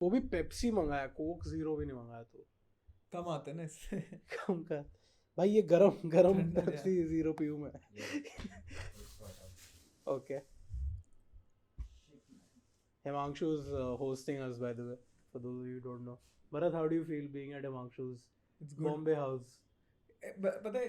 वो भी पेप्सी मंगाया, कोक जीरो भी नहीं मंगाया। तो कम आते ना इससे। कम का भाई, ये गरम गरम ठंडा पेप्सी जीरो पीऊँ मैं। Okay. Himanshu is hosting us, by the way, for those of you who don't know. Bharat, how do you feel being at Himanshu's It's good. Bombay house? पता है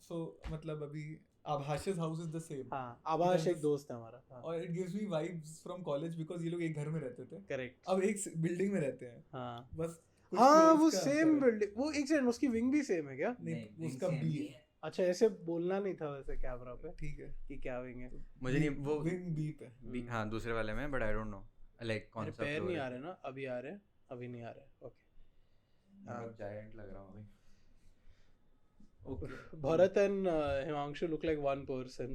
so मतलब अभी Abhash's house is the same. हाँ, आभास एक दोस्त है हमारा। हाँ, और it gives me vibes from college because ये लोग एक घर में रहते थे। करेक्ट। अब एक बिल्डिंग में रहते हैं। हाँ बस कुछ हाँ, floors वो का सेम अंतर है। बिल्डिंग। वो एक सेकंड, उसकी विंग भी सेम है क्या? नहीं उसका बी है। अच्छा, ऐसे बोलना नहीं था वैसे कैमरा पे ठीक है कि क्या विंग है। मुझे नहीं वो विंग बी पे। हाँ दूसरे वाले में, but I don't know like कौन मेरे सा पैर फ्लोर नहीं है। आ रहे ना, अभी आ रहे हैं, अभी नहीं आ रहे। ओके। मैं जायंट लग रहा हूँ भाई। Bharat and Himanshu look like one person.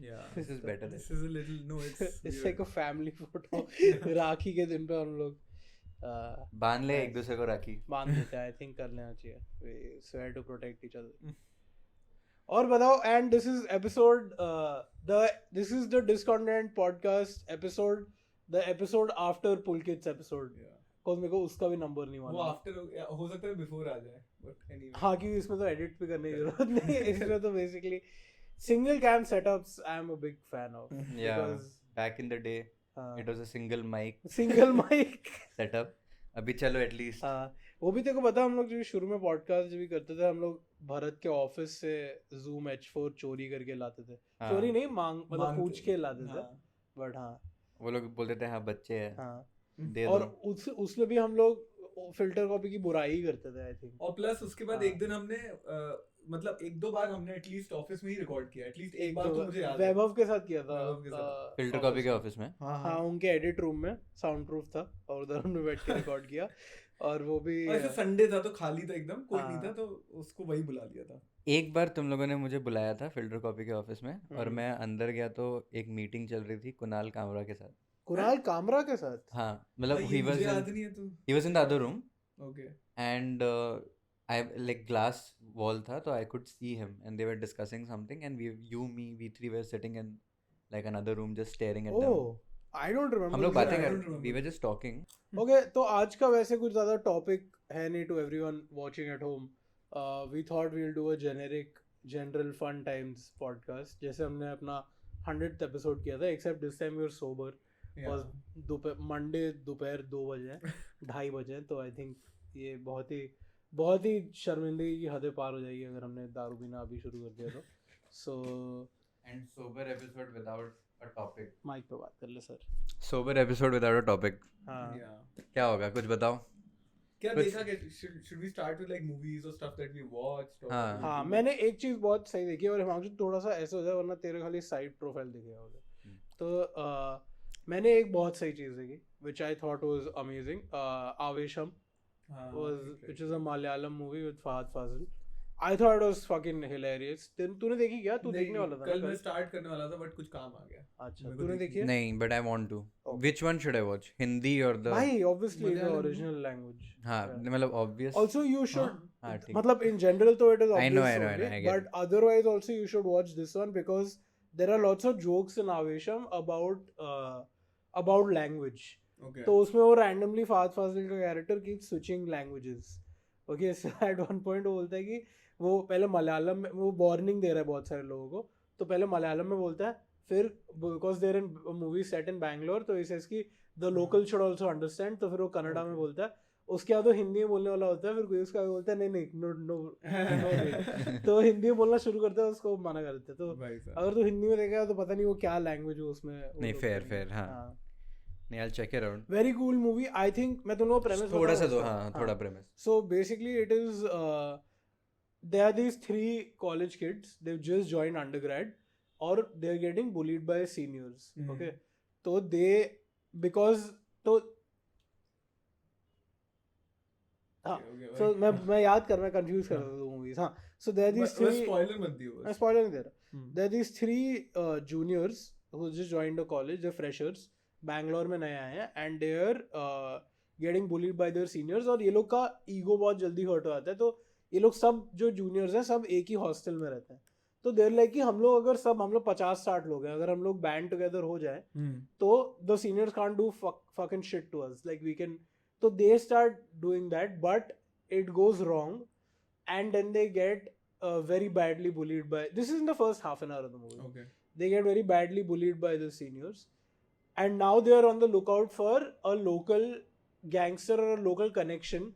Yeah. This is better. This is a little no it's It's weird. like a family photo. राखी के दिन पे हम लोग बांध ले एक दूसरे को राखी। बांध देते हैं। आई थिंक कर लेना चाहिए। We swear to protect each other. और बताओ, and this is episode this is the Discontent podcast episode, the episode after Pulkit's episode. Yeah. Cause मेरे को उसका भी नंबर नहीं वो मालूम। आफ्टर हो सकता है बिफोर आ जाए बट एनीवे। हाँ, क्योंकि इसमें तो एडिट भी करने की जरूरत नहीं है। इसमें तो basically single cam setups I am a big fan of. Yeah, Because back in the day हाँ, it was a single mic single mic setup. अभी चलो एटलीस्ट हाँ, वो भी तेरे को पता, हम लोग जो शुरू में पॉडकास्ट जब भी करते थे, हम लोग भरत के ऑफिस से Zoom H4 चोरी करके लाते थे। चोरी नहीं, मतलब पूछ के लाते थे। बट हाँ, वो लोग बोलते थे हाँ बच्चे हैं हाँ, दे और दो। उसमें भी हम लोग फिल्टर कॉपी की बुराई करते थे आई थिंक। और प्लस उसके बाद हाँ। एक दिन हमने मतलब एक दो बार हमने एटलीस्ट ऑफिस में ही रिकॉर्ड किया। एटलीस्ट एक बार तो मुझे याद है वैभव के साथ किया था। वैभव के साथ। फिल्टर कॉपी के ऑफिस में। हाँ, उनके एडिट रूम में साउंड प्रूफ था और उधर हमने बैठ के रिकॉर्ड किया। और वो भी ऐसे संडे था तो खाली था एकदम, कोई हाँ। नहीं था तो उसको वही बुला लिया था। एक बार तुम लोगों ने मुझे बुलाया था फिल्टर कॉपी के ऑफिस में, और मैं अंदर गया तो एक मीटिंग चल रही थी कुणाल कामरा के साथ। कुणाल कामरा के साथ? हाँ मतलब भाई, he ये was मुझे in याद नहीं है तो he was in the other room okay and I like glass wall था तो I could see him and they were discussing something and we three were sitting in like another room just staring at them. Oh, I don't remember. हम लोग बातें I कर don't remember. we were just talking. Okay, तो आज का वैसे कुछ ज़्यादा टॉपिक है नहीं to everyone watching at home. We thought we will do a generic general fun times podcast, जैसे हमने अपना 100th एपिसोड किया था, except this time we are sober. और मंडे दोपहर 2 बजे हैं, 2:30 बजे हैं, तो आई थिंक ये बहुत ही शर्मिंदगी की हदें पार हो जाएगी अगर हमने दारू पीना अभी शुरू कर दिया तो। So And sober episode without a topic. Mike पे बात कर ले sir. Sober episode without a topic. हाँ, क्या होगा कुछ बताओ। क्या कुछ- देखा कि should we start with like movies or stuff that we watched or हाँ। हाँ, मैंने एक चीज़ बहुत सही देखी, और हिमांशु थोड़ा सा ऐसे हो जाए वरना तेरे खाली साइड प्रोफाइल दिखेगा उधर। तो मैंने एक बहुत सही चीज़ देखी which I thought was amazing. Avesham which is a Malayalam movie with Fahad Fazil. I thought it was fucking hilarious. तूने देखी क्या? तू देखने वाला था ना कल मैं कल? स्टार्ट करने वाला था बट कुछ काम आ गया। अच्छा, मेरे को तूने देखी है? नहीं but I want to. Okay. Which one should I watch? Hindi or the? भाई obviously the Malayalam original language. हाँ मतलब obvious. Also you should हाँ ठीक। मतलब in general तो it is I obvious know, only, I get but otherwise also you should watch this one because there are lots of jokes in Avesham about language. Okay. तो उसमें वो randomly Fahad फाजिल का character keeps switching languages. Okay, so at one point वो बोलता है कि वो पहले मलयालम में वो वार्निंग दे रहा है बहुत सारे लोगों को, तो पहले मलयालम में बोलता है, फिर because there in movie set in Bangalore तो इसे इसकी the local should also understand, तो फिर वो कन्नड़ा में बोलता है। उसके बाद वो हिंदी में बोलने वाला होता है, फिर कोई उसका बोलता है नहीं नो नो नो, तो हिंदी में बोलना शुरू करता है, उसको मना कर देते हैं। तो भाई साहब। अगर तू हिंदी में देखेगा तो पता नहीं वो क्या लैंग्वेज है उसमें। नहीं fair हाँ। नहीं I'll check it out. Very cool movie I think. मैं तुमको प्रेमिस थोड़ा सा दो हाँ थोड़ा premise. So basically it is there are these 3 college kids, they've just joined undergrad or they're getting bullied by seniors. Okay, so they because तो हाँ, so मैं याद कर, मैं कंफ्यूज कर रहा था मूवीज। हाँ, so there are these 3 spoiler मत दियो मैं बस। स्पॉइलर नहीं दे रहा। There are these 3 juniors who just joined a college, they're freshers, Bangalore में नए आए हैं, and they're getting bullied by their seniors, और ये लोग का ईगो बहुत जल्दी हर्ट हो जाता है। तो ये लोग सब जो जूनियर्स हैं सब एक ही हॉस्टल में रहते हैं, तो देर लाइक कि हम लोग 50-60 लोग हैं, अगर हम लोग बैंड टुगेदर हो जाए तो the seniors can't do fucking shit to us, like we can. So they start doing that, but it goes wrong, and then they get very badly bullied by, this is in the first half an hour of the movie. Okay. They get very badly bullied by the seniors, and now they are on the lookout for a local gangster or a local connection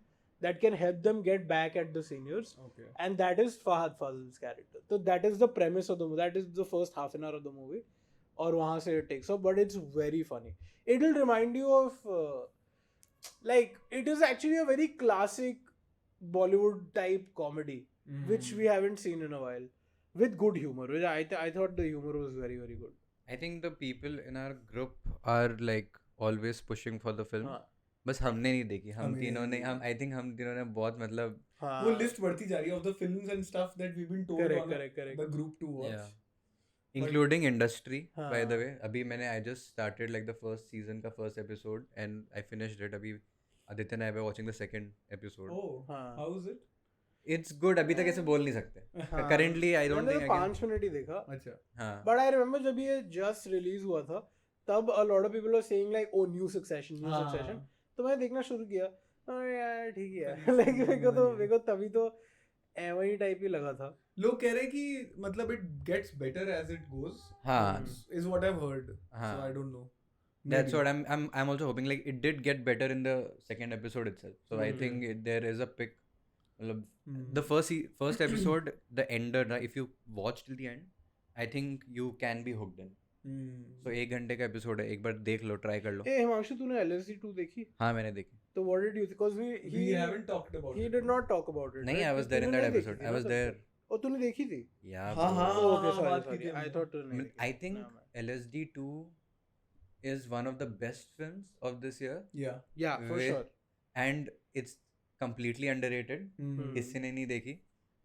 that can help them get back at the seniors. Okay. And that is Fahad Fazil's character. So that is the premise of the movie. That is the first half an hour of the movie. और वहाँ से it takes off, but it's very funny. It will remind you of like it is actually a very classic Bollywood type comedy, which we haven't seen in a while, with good humor. Which I thought the humor was very, very good. I think the people in our group are like always pushing for the film. हाँ. बस हमने नहीं देखी. हम हमें तीनों ने नहीं हम I think हम तीनों ने बहुत मतलब हाँ. वो लिस्ट बढ़ती जा रही है of the films and stuff that we've been told Correct, on correct. the group to watch. yeah. Including industry, by the हाँ. way. अभी मैंने I just started like the first season का first episode and I finished it. अभी Aditya and I were watching the second episode. Oh, हाँ. how is it? It's good. अभी तक ऐसे बोल नहीं सकते. हाँ. Currently I don't मैंने think I can. 5 मिनट ही देखा. अच्छा. हाँ. But I remember जब ये just release हुआ था, तब a lot of people were saying like, oh, new Succession. हाँ. तो मैं देखना शुरू किया. अरे यार ठीक ही है. like मेरे को तभी तो वही टाइप ही लगा था. लोग कह रहे हैं कि मतलब it gets better as it goes. हाँ. Is what I've heard. हाँ. So I don't know. That's Maybe. what I'm also hoping. Like it did get better in the second episode itself. So I think there is a pick. मतलब the first episode, the ender, if you watch till the end, I think you can be hooked in. So 1 घंटे का episode है, एक बार देख लो, try कर लो. ए हिमांशु तूने LSD 2 देखी? हाँ मैंने देखी. तो what did you think? Because we haven't talked about he it. did not talk about it. नहीं, right? I was there in तूने that नहीं देखी episode. थी I ना was तब there. तक? और तूने देखी थी? Yeah. हाँ, bro. हाँ. Oh, okay, sorry, बात की sorry. थी I हमने. thought तूने नहीं देखी. I think Nah, man. LSD 2 is one of the best films of this year. Yeah. Yeah, for With- sure. And it's completely underrated. किसी Hmm. ने नहीं देखी.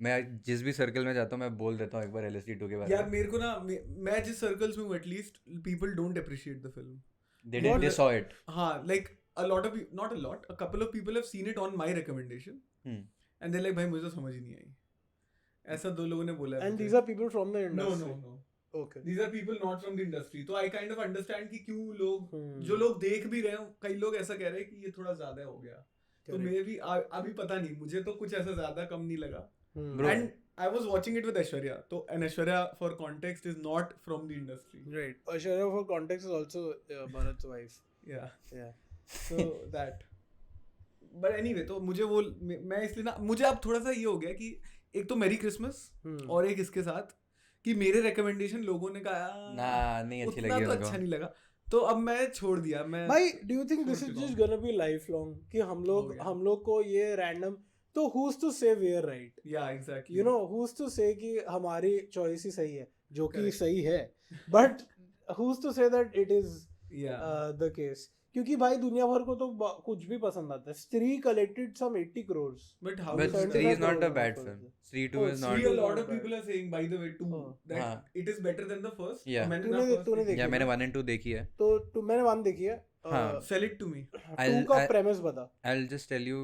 मैं जिस भी सर्कल में जाता हूँ मैं बोल देता हूँ एक बार LSD 2 के बारे यार में. मेरे को ना मैं जिस सर्कल्स में हूँ at least people don't appreciate the film. They saw it. हाँ, like a lot of not a lot, a couple of people have seen it on my recommendation. And they're like भाई मुझे तो समझ ही नहीं आई. ऐसा 2 लोगों ने बोला है. And मुझे. these are people from the no industry. no. Okay. These are people not from the industry. तो I kind of understand कि क्यों लोग Hmm. जो लोग देख भी रहे हो कई लोग ऐसा कह रहे हैं कि ये थोड़ा ज्यादा हो गया. तो Correct. मैं भी अभी पता नहीं, मुझे तो कुछ ऐसा ज्यादा कम नहीं लगा. Hmm. Bro. And I was watching it with Aishwarya. तो and Aishwarya for context is not from the industry. Right. Aishwarya for context is also Bharat's wife. Yeah. Yeah. So that. But anyway, तो मुझे वो मैं इसलिए ना मुझे अब थोड़ा सा ये हो गया कि एक तो मेरी क्रिसमस Hmm. और एक इसके साथ कि मेरे रिकमेंडेशन लोगों ने कहा ना नहीं अच्छी उतना लगी तो उनको. अच्छा नहीं लगा. तो अब मैं छोड़ दिया. मैं भाई do you think this छोड़ is चुका just हूँ. gonna be lifelong कि हो गया. हम लोग को ये random, तो who's to say we are right? Yeah, exactly. You know, who's to say कि हमारी choice ही सही है, जो कि Correct. सही है, but who's to say that it is Yeah. the case? क्योंकि भाई दुनिया भर को तो कुछ भी पसंद आता है. Stree collected some 80 crores. But how But is Stree Stree that? is not a crores bad was film. it? Stree 2 Oh, is Stree not. See, a is lot not of people bad. are saying, by the way, too, Oh. that हाँ. it is better than the first. Yeah. मैंने तूने ना first तूने देखी. देखी या है मैंने ना? 1 and 2 देखी है. तो मैंने 1 देखी है. हाँ. Sell it to me. 2 का I'll- premise बता. I'll just tell you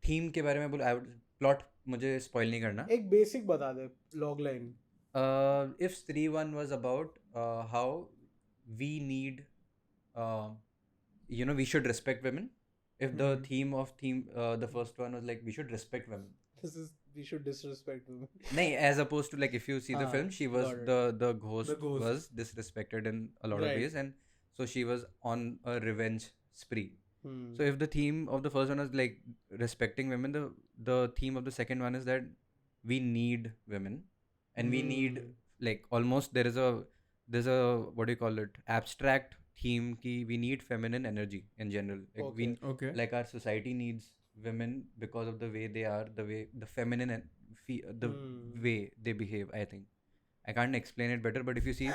theme के बारे में बोल. Plot मुझे spoil नहीं करना. एक basic बता दे log line. If Stree 1 was about how we need, we should respect women. If the theme of the first one was like we should respect women. This is, we should disrespect women. No, as opposed to like if you see the Ah, film, she was got it. the ghost The ghost. was disrespected in a lot of Right. ways, and so she was on a revenge spree. Hmm. So if the theme of the first one was like respecting women, the theme of the second one is that we need women, and we need Hmm. like almost there's a what do you call it, abstract theme ki we need feminine energy in general. Like Okay. Okay. like our society needs women because of the way they are, the feminine and the Hmm. way they behave. I think I can't explain it better, but if you see,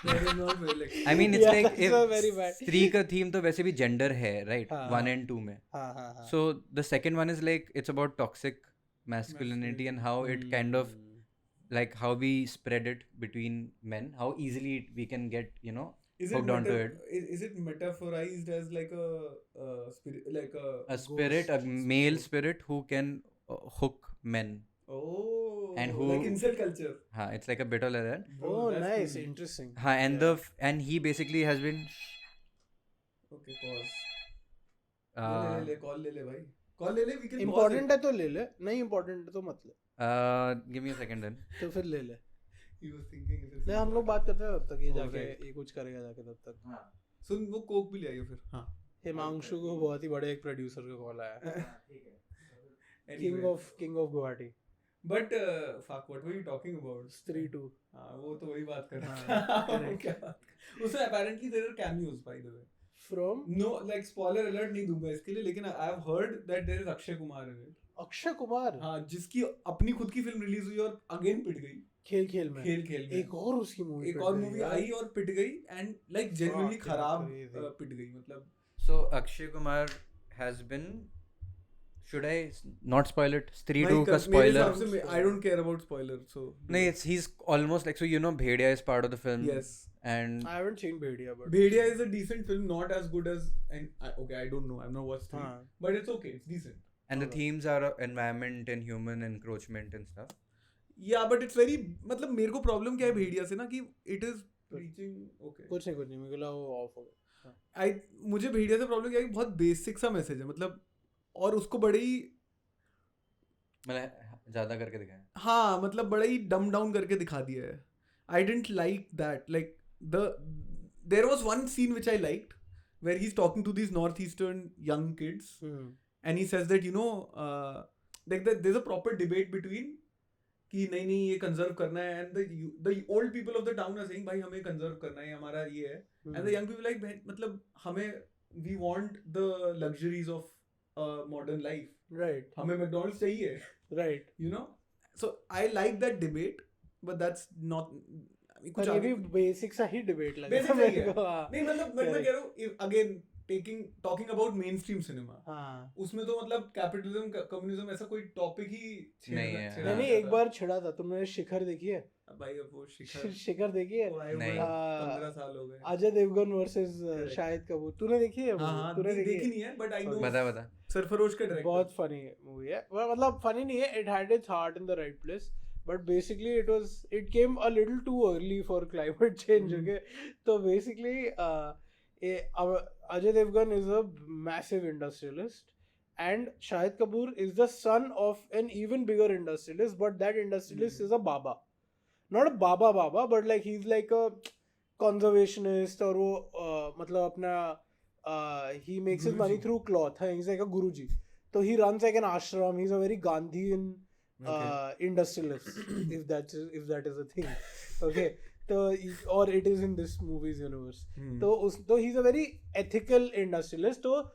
That is not very like. I mean it's Yeah, like that's a very bad. Stree का theme तो वैसे भी gender है, right? हाँ. 1 and 2 में. हाँ हाँ हाँ. So the second one is like it's about toxic masculinity and how it kind of Hmm. like how we spread it between men, how easily we can get Is hooked onto it. Is it metaphorized as like a spirit, like A spirit, a ghost male spirit? spirit who can hook men. Oh. And who- like incel culture. हाँ, it's like a bit of like that. Bro, Oh, that's nice, cool. interesting. हाँ, and he basically has been Okay, pause. uh, ले call ले भाई. Call ले we can pause Important it. है तो ले ले, नहीं important है तो मत ले, give me a second then. तो फिर ले ले. He was thinking if it's नहीं हम लोग बात करते हैं तब तक, ये Oh, जाके right. ये कुछ करेगा जाके तब तक. सुन वो कोक भी ले आइयो फिर. हाँ. हिमांशु को बहुत ही बड़े एक प्रोड्यूसर का कॉल आया. Anyway. King of Guwahati. But fuck, what were you talking about? Stree 2. हाँ वो तो वही बात कर रहा हाँ, था. correct. क्या बात कर- उसमें apparently there are cameos by the way. From No, like spoiler alert नहीं दूंगा इसके लिए, लेकिन I have heard that there is Akshay Kumar in it. Akshay Kumar. हाँ, जिसकी अपनी खुद की फिल्म रिलीज हुई और अगेन पिट गई. खेल में. खेल में. एक और उसकी मूवी. एक और मूवी आई और पिट गई and like genuinely Fuck, खराब crazy. पिट गई मतलब. So Akshay Kumar has been. Should I not spoil it? Stree 2 का मेरे spoiler. हिसाब से I don't care about spoiler so. नहीं, he's almost like, so you know Bhedia is part of the film. Yes. And I haven't seen Bhedia, but Bhedia is a decent film, not as good as okay, I don't know, I've not watched 3, हाँ. but it's okay, it's decent. the Alright. themes are environment and human encroachment and stuff. Yeah, but it's very मतलब मेरे को problem क्या है भेड़िया से ना कि it is preaching okay. कुछ नहीं मेरे को लगा वो ऑफ हो गया. मुझे भेड़िया से प्रॉब्लम क्या है कि बहुत बेसिक सा मैसेज है मतलब, और उसको बड़े ही मतलब ज़्यादा करके दिखाया. हाँ मतलब बड़ा ही डम डाउन करके दिखा दिया है. I didn't like that. Like there was one scene which I liked where he's talking to these northeastern young kids and he says that like there's a proper debate between कि नहीं ये conserve करना है and the old people of the town are saying भाई हमें conserve करना है, हमारा ये है, and the young people like मतलब हमें we want the luxuries of modern life. Right. हमें McDonald's चाहिए. Right. You know, so I like that debate, but that's not. पर ये भी बेसिक सा ही डिबेट लगा Basic मेरे सही है. को. हाँ. नहीं मतलब मैं कह रहा हूँ again talking about mainstream cinema. हाँ. उसमें तो मतलब कैपिटलिज्म कम्युनिज्म ऐसा कोई टॉपिक ही नहीं है. नहीं एक बार छिड़ा था. तुमने शिखर देखी है? भाई अब वो शिखर शिखर देखी है? नहीं. 15 साल हो गए. अजय देवगन वर्सेस शाहिद कपूर. तूने देखी है? हाँ तूने देखी नहीं है, but I know बता. सरफरोश का डायरेक्टर. बहुत फनी मूवी है. मतलब फनी नहीं है. It had its heart in the right place. But basically it came a little too early for climate change. Okay, so basically Ajay Devgan is a massive industrialist and Shahid Kapoor is the son of an even bigger industrialist, but that industrialist is a baba. Not a baba, but like he's like a conservationist और वो मतलब अपना he makes his money through cloth. He's like a guruji. So he runs like an ashram. He's a very Gandhian industrialist, if that is a thing. Okay, so or it is in this movie's universe. So he's a very ethical industrialist. So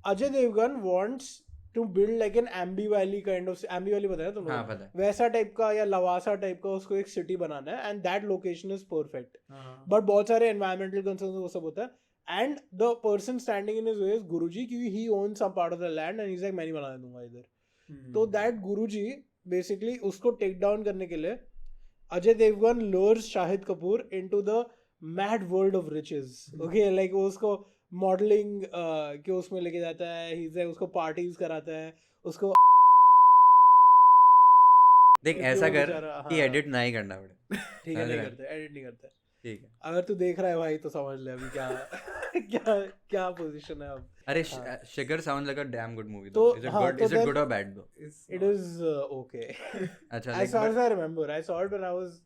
Ajay Devgan wants to build like an Ambi Valley kind of. Ambi Valley पता है तुमको? हाँ पता है. वैसा type का या Lavasa type का उसको एक सिटी बनाना है and that location is perfect. But बहुत सारे environmental concerns वो सब होता है. And the person standing in his way is Guruji, क्योंकि he owns some part of the land and he's like मैं नहीं बनाने दूंगा इधर. तो that Guruji basically उसको take down करने के लिए Ajay Devgan lures Shahid Kapoor into the mad world of riches. Okay, like वो उसको modeling के उसमें लेके जाता है. he's like उसको parties कराता है. उसको देख ऐसा कर कि एडिट नहीं करना पड़े. ठीक है, नहीं करते, एडिट नहीं करते. ठीक है. अगर तू देख रहा है भाई तो समझ ले अभी क्या पोजीशन है अब. अरे शिखर sounds like a damn good movie. तो Is it हाँ, good? तो Is it then- good or bad though? It is okay. अच्छा As far as I remember, I saw it when I was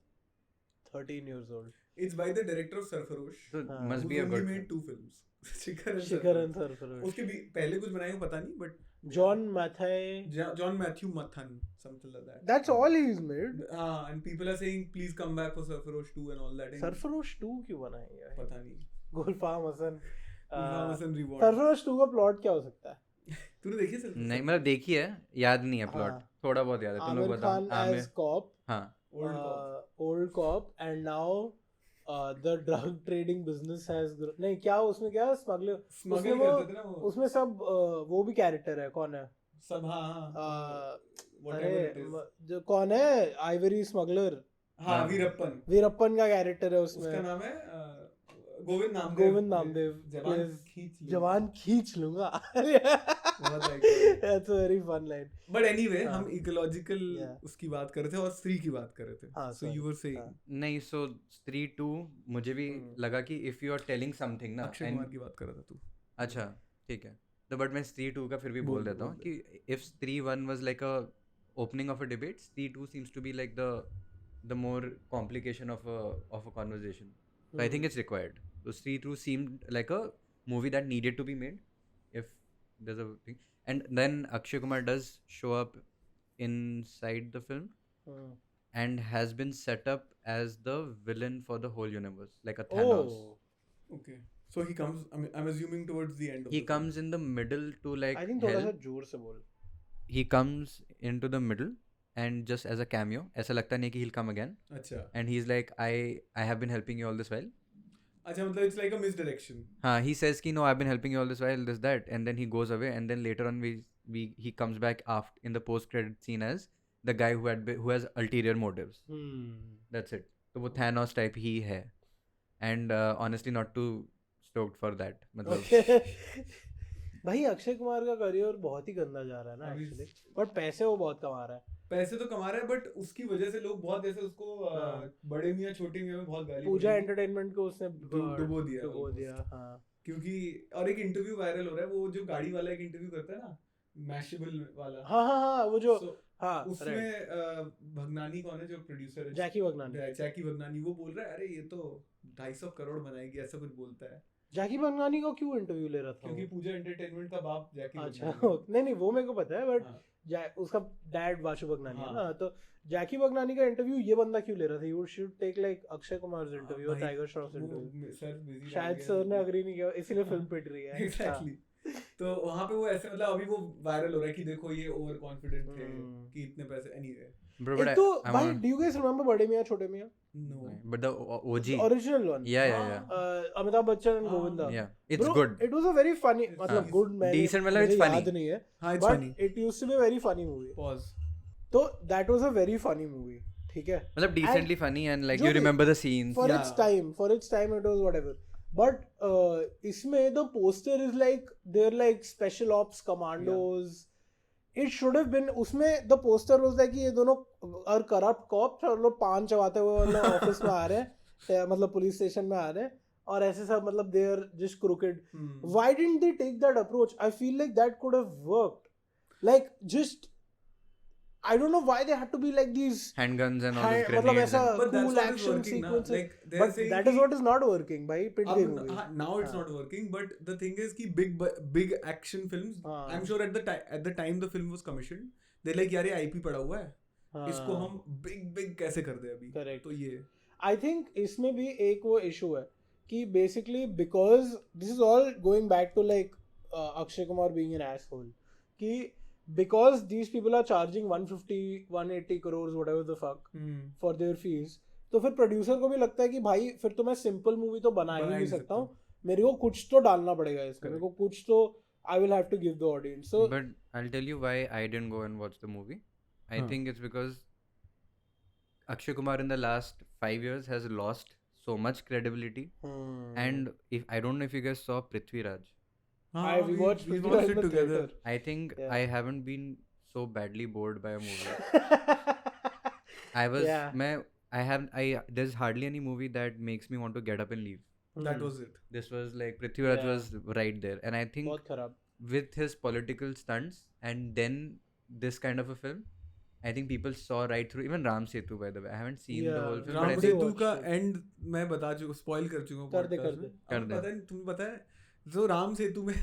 13 years old. It's by the director of Sarfarosh. so हाँ. must Who's be a only good made film. 2 films. Shikhar Shikharan Sarfarosh. उसके भी पहले कुछ बनाए हो पता नहीं, but John Mathai. John Matthew Mathan, something like that. That's all he's made. And people are saying please come back for Sarfarosh 2 and all that. And Sarfarosh 2 क्यों बनाएगा? पता नहीं. गुलफाम Hasan. Gulfam Hasan reward. Sarfarosh 2 का plot क्या हो सकता है? तूने देखी है नहीं मतलब देखी है, याद नहीं है प्लॉट. हाँ. थोड़ा बहुत याद है. तुम लोग Amir बताओ. Khan as cop. हाँ. Old cop and now the drug trading business has नहीं क्या उसमें क्या स्मगलर Smuggle करते थे ना वो. उसमें सब वो भी कैरेक्टर है. कौन है? सब हाँ. अरे Whatever it is. जो कौन है आइवरी स्मगलर? हाँ वीरप्पन. वीरप्पन का कैरेक्टर है उसका उसमें. नाम है गोविंद नामदेव गोविंद नामदेव जवान is खींच लूंगा। जवान खींच लूंगा. बहुत iconic. That's a very fun line. But anyway, हाँ. हम इकोलॉजिकल Yeah. उसकी बात कर रहे थे और स्त्री की बात कर रहे थे. हाँ, So sorry. you were saying हाँ. नहीं, so स्त्री 2 मुझे भी लगा कि if you are telling something ना अक्षय कुमार की बात कर रहा था तू. अच्छा ठीक है, तो बट मैं स्त्री 2 का फिर भी बोल देता हूँ कि if स्त्री 1 was like a opening of a debate, स्त्री 2 seems to be like the more complication of a conversation. So I think it's required. So स्त्री 2 seemed like a movie that needed to be made if there's a thing. And then Akshay Kumar does show up inside the film and has been set up as the villain for the whole universe, like a Thanos. Oh, Okay. So he comes. I'm assuming towards the end. Of He the comes in the middle to like I think थोड़ा सा help. जोर से बोल. He comes into the middle and just as a cameo. ऐसा लगता नहीं कि he'll come again. film. अच्छा. And he's like, I have been helping you all this while. अच्छा मतलब it's like a misdirection. He says कि no, I've been helping you all this while, this that, and then he goes away, and then later on he comes back after in the post credit scene as the guy who has ulterior motives. That's it. तो वो Thanos type ही है. And honestly, not too stoked for that. मतलब भाई अक्षय कुमार का career बहुत ही गंदा जा रहा है ना अभी- एक्चुअली, बट पैसे वो बहुत कमा रहा है. पैसे तो कमा रहा है बट उसकी वजह से लोग बहुत ऐसे उसको बड़े मियाँ छोटे मियाँ में बहुत गाली पूजा पड़ी। एंटरटेनमेंट को उसने डुबो दिया डुबो almost. दिया. हाँ. क्योंकि और एक इंटरव्यू वायरल हो रहा है वो जो गाड़ी वाला एक इंटरव्यू करता है ना मैशेबल वाला. हाँ हाँ हाँ वो जो So, हाँ उसमें भगनानी कौन है जो प्रोड्यूसर है जैकी वगनानी. जैकी भगनानी वो बोल रहा है अरे ये तो 250 करोड़ बनाएगी ऐसा कुछ बोलता है जैकी वगनानी को क्यों इंटरव्यू ले रहा था क्योंकि वो? पूजा एंटरटेनमेंट का बाप जैकी अच्छा भगनानी नहीं नहीं वो मेरे को पता है बट हाँ. उसका डैड वाशु भगनानी है हाँ. ना, तो जैकी भगनानी का इंटरव्यू ये बंदा क्यों ले रहा था? You should take like Akshay Kumar interview और भाई, टाइगर श्रॉफ वो इंटरव्यू. सर busy शायद रह गया. सर ने अग्री नहीं किया इसीलिए फिल्म पिट रही है. एग्जैक्टली तो वहां पे वो ऐसे मतलब अभी वो वायरल हो रहा है कि देखो ये ओवर कॉन्फिडेंट थे हम्म. कि इतने पैसे एनीवे bro, हाँ. but एक तो I भाई want- do you guys remember Bade Miyan Chhote Miyan? No but the OG. Original one. Yeah. Amitabh Bachchan and हाँ. Govinda. Yeah, it's Bro, good. it was a very funny It's मतलब nice. good मैं Decent मतलब it's मुझे funny. याद नहीं है हाँ it's but funny it used to be a very funny movie. Pause तो that was a very funny movie. ठीक है. मतलब decently funny and like जो you भी- remember the scenes. For Yeah. its time it was whatever. But इसमें the poster is like they're like special ops commandos. It should have been उसमें the poster was like ये दोनों are corrupt cops और लोग पान चबाते हुए मतलब ऑफिस में आ रहे हैं मतलब पुलिस स्टेशन में आ रहे हैं और ऐसे सब मतलब they are just crooked. Why didn't they take that approach? I feel like that could have worked. Like just I don't know why they had to be like these Handguns and all these मतलब grenades. ऐसा and- But that's cool what is action working now. sequences. Like they're But saying that is कि what is not working भाई पिट गई अब movie. now it's हाँ. not working but the thing is कि big action films हाँ. I'm sure at the time the film was commissioned they're like यार ये IP पड़ा हुआ है हाँ. इसको हम big कैसे कर दे अभी Correct. तो ये I think इसमें भी एक वो issue है कि basically because this is all going back to like Akshay Kumar being an asshole कि because these people are charging 150-180 crores whatever the fuck for their fees तो फिर प्रोड्यूसर को भी लगता है कि भाई फिर तो मैं सिंपल मूवी तो बना ही नहीं सकता हूँ मेरे को कुछ तो डालना पड़ेगा इसमें मेरे को कुछ तो I will have to give the audience so But I'll tell you why I didn't go and watch the movie. I Huh. think it's because Akshay Kumar in the last 5 years has lost so much credibility. And if I don't know if you guys saw Prithviraj. we watched we Prithviraj watched in it the together theater. I think Yeah. I haven't been so badly bored by a movie. I was Yeah. there's hardly any movie that makes me want to get up and leave. that was it This was like Prithviraj Yeah. was right there. And I think बहुत खराब with his political stunts and then this kind of a film, I think people saw right through. Even Ram Setu, by the way, I haven't seen the Yeah, whole film, Ram but I Ramsey think Setu watched का it. And मैं बता चुका spoil कर चुका हूँ कर दे, podcast कर दे, में। कर अब दे। पता है तुम्हें पता है जो राम सेतु में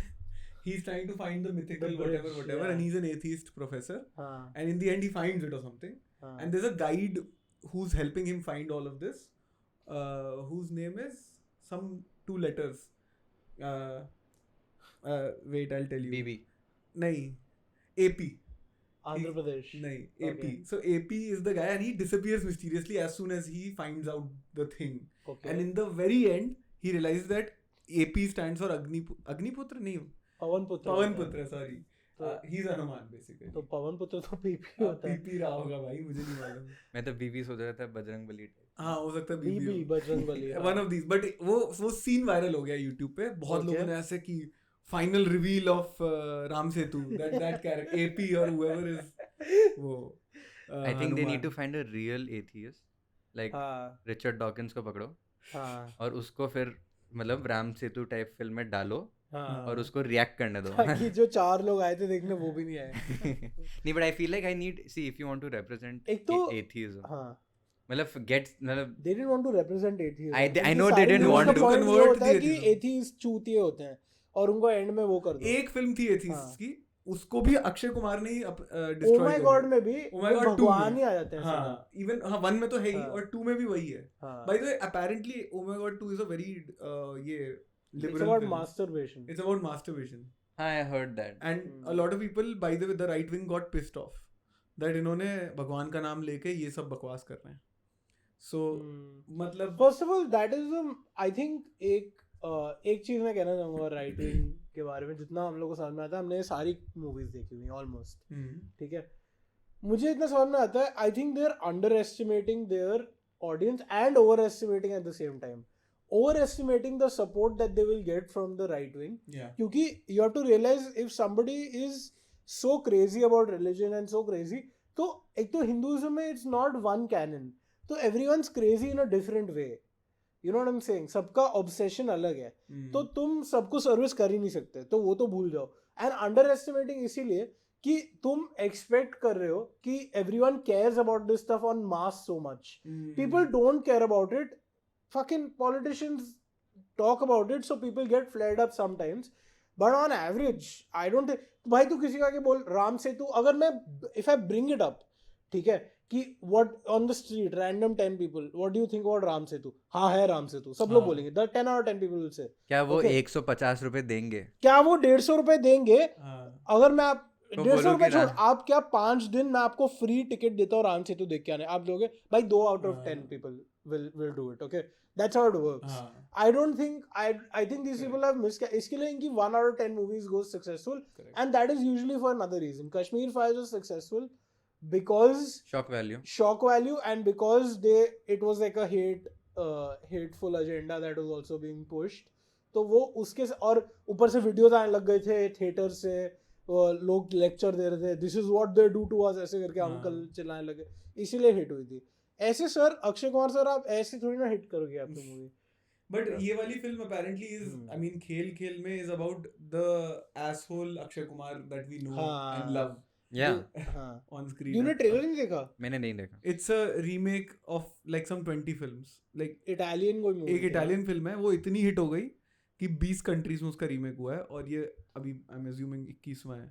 he is trying to find the mythical The bridge, whatever yeah. and he's an atheist professor हाँ and in the end he finds it or something हाँ and there's a guide who's helping him find all of this whose name is some 2 letters wait I'll tell you BB. नहीं AP Andhra Pradesh नहीं AP Okay. so AP is the guy and he disappears mysteriously as soon as he finds out the thing okay and in the very end he realizes that AP stands for Agniputra नहीं पवन पुत्र पवन पुत्र sorry तो- he's Hanuman basically तो पवन पुत्र तो PP होता है PP रहा होगा भाई मुझे नहीं मालूम मैं तो BB सोच रहा था बजरंग बली type. हाँ हो सकता है बीबी बीबी Bajrang Bali one of these but वो सीन वायरल हो गया यूट्यूब पे बहुत Okay. लोगों ने ऐसे कि final reveal of Ram Setu that character AP और whoever is वो I think they need to Hanuman find a real atheist, like हाँ रिचर्ड डॉकिंस को पकड़ो हाँ और उसको फिर मतलब राम सेतु टाइप फिल्म में डालो हाँ और उसको रिएक्ट करने दो. ताकि जो 4 लोग आए थे देखने वो भी नहीं आए. नहीं, but I feel like I need, see, if you want to represent एक तो atheism, हाँ मतलब get, मतलब they didn't want to represent atheism. I उनकी know they सारी didn't movies want का to point ये convert होता है the कि atheism. atheist चूतिए होते हैं और उनको एंड में वो कर दो. एक फिल्म थी एथिस्ट हाँ. की उसको भी अक्षय कुमार ने ही ओ डिस्ट्रॉय माय गॉड में भी Oh my वो God 2 भगवान में. ही आ जाते हैं. हाँ इवन हाँ 1 में तो है ही हाँ. और 2 में भी वही है. हाँ. By the way, apparently, Oh My God 2 is a very ये It's liberal about film. masturbation. It's about masturbation. हाँ, I heard that. And a lot of people, by the way, the right wing got pissed off that इन्होंने भगवान का नाम लेके ये सब बकवास कर रहे हैं. So मतलब First of all, that is I think एक चीज मैं कहना चाहूंगा राइट विंग के बारे में. जितना हम लोग को समझ में आता है, हमने सारी मूवीज देखी हुई ऑलमोस्ट. ठीक है, मुझे इतना समझ में आता है. I think they are underestimating their audience and overestimating at the same time. Overestimating the support that they will get from the right wing. yeah. क्योंकि you have to realise if somebody is so crazy about religion and so crazy, तो एक तो हिंदुइज्म में it's not one canon, तो everyone's crazy in a different way. You know what I am saying. सबका obsession अलग है, तो तुम सबको सर्विस कर ही नहीं सकते, तो वो तो भूल जाओ. एंड अंडर एस्टिमेटिंग इसीलिए कि तुम एक्सपेक्ट कर रहे हो कि everyone cares about this stuff on mass so much. People don't care about it. Fucking politicians talk about it, so people get flared up sometimes. But on average, I don't think. भाई तू किसी का के बोल राम सेतु, अगर मैं if I bring it up, ठीक है, कि what on the street random 10 people, what do you think about Ram Setu? हाँ है राम सेतु, सब लोग बोलेंगे. The 10 out of 10 people will say. क्या वो Okay. 150 रुपए देंगे? क्या वो 150 रुपए देंगे? अगर मैं आप तो 150 बोलो रुपए कि छोड़, राम- आप क्या 5 दिन मैं आपको फ्री टिकट देता हूँ राम सेतु देख के आने, आप दोगे? भाई 2 out of 10 people will do it. Okay, that's how it works. I don't think I think these people have missed. इसके लिए इनकी 1 out of 10 movies goes successful. Correct. And that is usually for another reason. Kashmir Files was successful because Shock value. shock value and because it was like a hateful agenda that was also being pushed. तो वो उसके और ऊपर से videos आने लग गए थे थिएटर से, लोग लेक्चर दे रहे थे, this is what they do to us, ऐसे करके अंकल चिल्लाने लगे, इसीलिए हिट हुई थी. ऐसे सर अक्षय कुमार सर आप ऐसे थोड़ी ना हिट करोगे आपकी मूवी. But ये वाली film apparently is, I mean, खेल में is about the asshole Akshay Kumar that we know हाँ. and love Yeah. हाँ, on screen. तूने ट्रेलर नहीं देखा? मैंने नहीं देखा. It's a remake of like some 20 films. Like Italian कोई मूवी. एक इटालियन फिल्म है, वो इतनी हिट हो गई कि 20 कंट्रीज में उसका रीमेक हुआ है और ये अभी आई एम अज्यूमिंग 21वां है.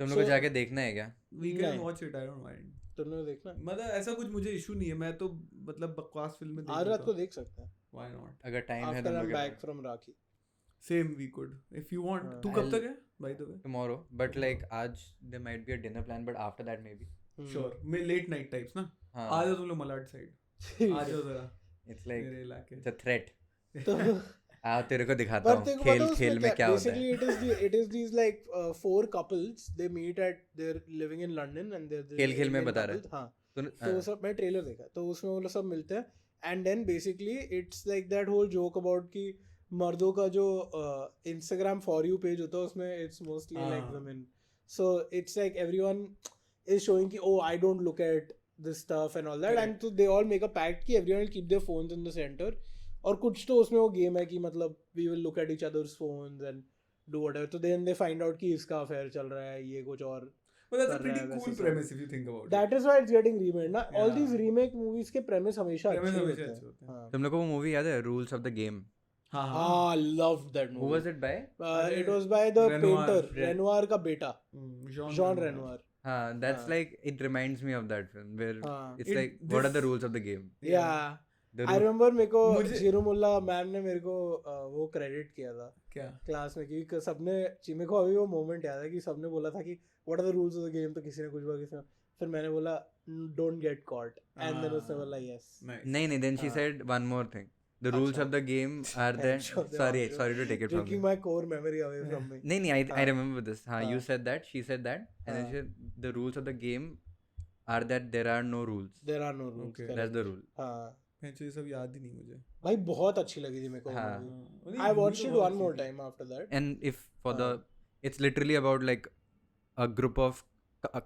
तुम लोग को So- जाके देखना है क्या? We can नहीं. watch it, I don't mind. तुमने देखना? मतलब ऐसा कुछ मुझे इशू नहीं है, मैं तो मतलब बकवास फिल्में देख आज लेता रात को हूँ. देख सकते हैं. Why not? अगर टाइम है आफ्टर तुम आई एम लोग back from rakhi. Same we could if you want. हाँ. तू कब I'll- तक है by the way? tomorrow, but like आज there might be a dinner plan, but after that maybe. Sure. मैं late night types ना. हाँ. आ जाओ तुम लोग मलाड साइड. आ जाओ जरा It's like मेरे इलाके. it's a threat. तो आओ तेरे को दिखाता पर हूँ तेरे को पता है खेल उसमें में क्या होता basically है. it is these like 4 couples, they meet at they're living in London and they're खेल में Indian बता रहे. couples. हाँ, तो तो सब मैं ट्रेलर देखा, तो उसमें वो लोग सब मिलते हैं and then basically it's like that whole joke about कि मर्दों का जो इंस्टाग्राम फॉर यू पेज होता है उसमें it's mostly like women. So it's like everyone is showing कि oh I don't look at this stuff and all that, and तो they all make a pact कि everyone will keep their phones in the centre. और कुछ तो उसमें वो game है कि मतलब we will look at each others phones and do whatever. तो देन दे फाइंड आउट कि इसका अफेयर चल रहा है, ये कुछ और. But that's a कर pretty रहा है cool वैसे premise if you think about it. That is why it's getting remade ना. All Yeah. these remake movies के premise हमेशा Premise अच्छे हमेशा होते अच्छे होते हैं. हैं. हाँ. तुम लोग को वो मूवी याद है रूल्स ऑफ द गेम? हाँ Ah, loved that Who movie. was it by? It was by the Renoir. painter Renoir का बेटा Jean Jean Renoir. हाँ, that's हाँ. like it reminds me of that film where हाँ. it's It- like what are the this- rules of the game? Yeah. The I rule- remember मेरे को मुझे- जीरुमुल्ला ma'am ने मेरे को वो क्रेडिट किया था क्या? क्लास में, क्योंकि सबने मेरे को अभी वो मोमेंट याद है कि सबने बोला था कि what are the rules of the game, तो किसी ने कुछ बोला, किसी ने, फिर मैंने बोला don't get caught and then उसने बोला यस. Nice. नहीं, then she हाँ. said one more thing. The rules अच्छा. of the game are that Sure, sorry sure. to take it from Taking you. my core memory away from me. नहीं, I हाँ. remember this. हाँ, you हाँ. said that, she said that, and then हाँ. she said the rules of the game are that there are no rules. There are no rules. Okay. correct. That's the rule. हाँ. ये सब याद ही नहीं मुझे. भाई बहुत अच्छी लगी थी मेरे को हाँ. नहीं, I movie watched तो it बहुत one अच्छी more थी. time after that. And if for the, it's literally about like a group of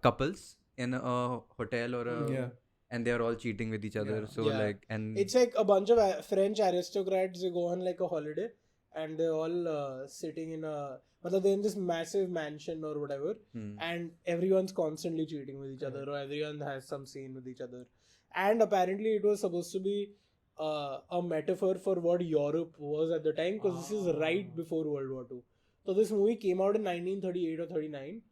couples in a hotel or a, Yeah. and they are all cheating with each other. Yeah. So Yeah. like, and It's like a bunch of French aristocrats. They go on like a holiday, and they're all sitting in a, मतलब they're in this massive mansion or whatever, and everyone's constantly cheating with each other, or everyone has some scene with each other, and apparently it was supposed to be a metaphor for what Europe was at the time, because this is right before World War II. So this movie came out in 1938 or 39,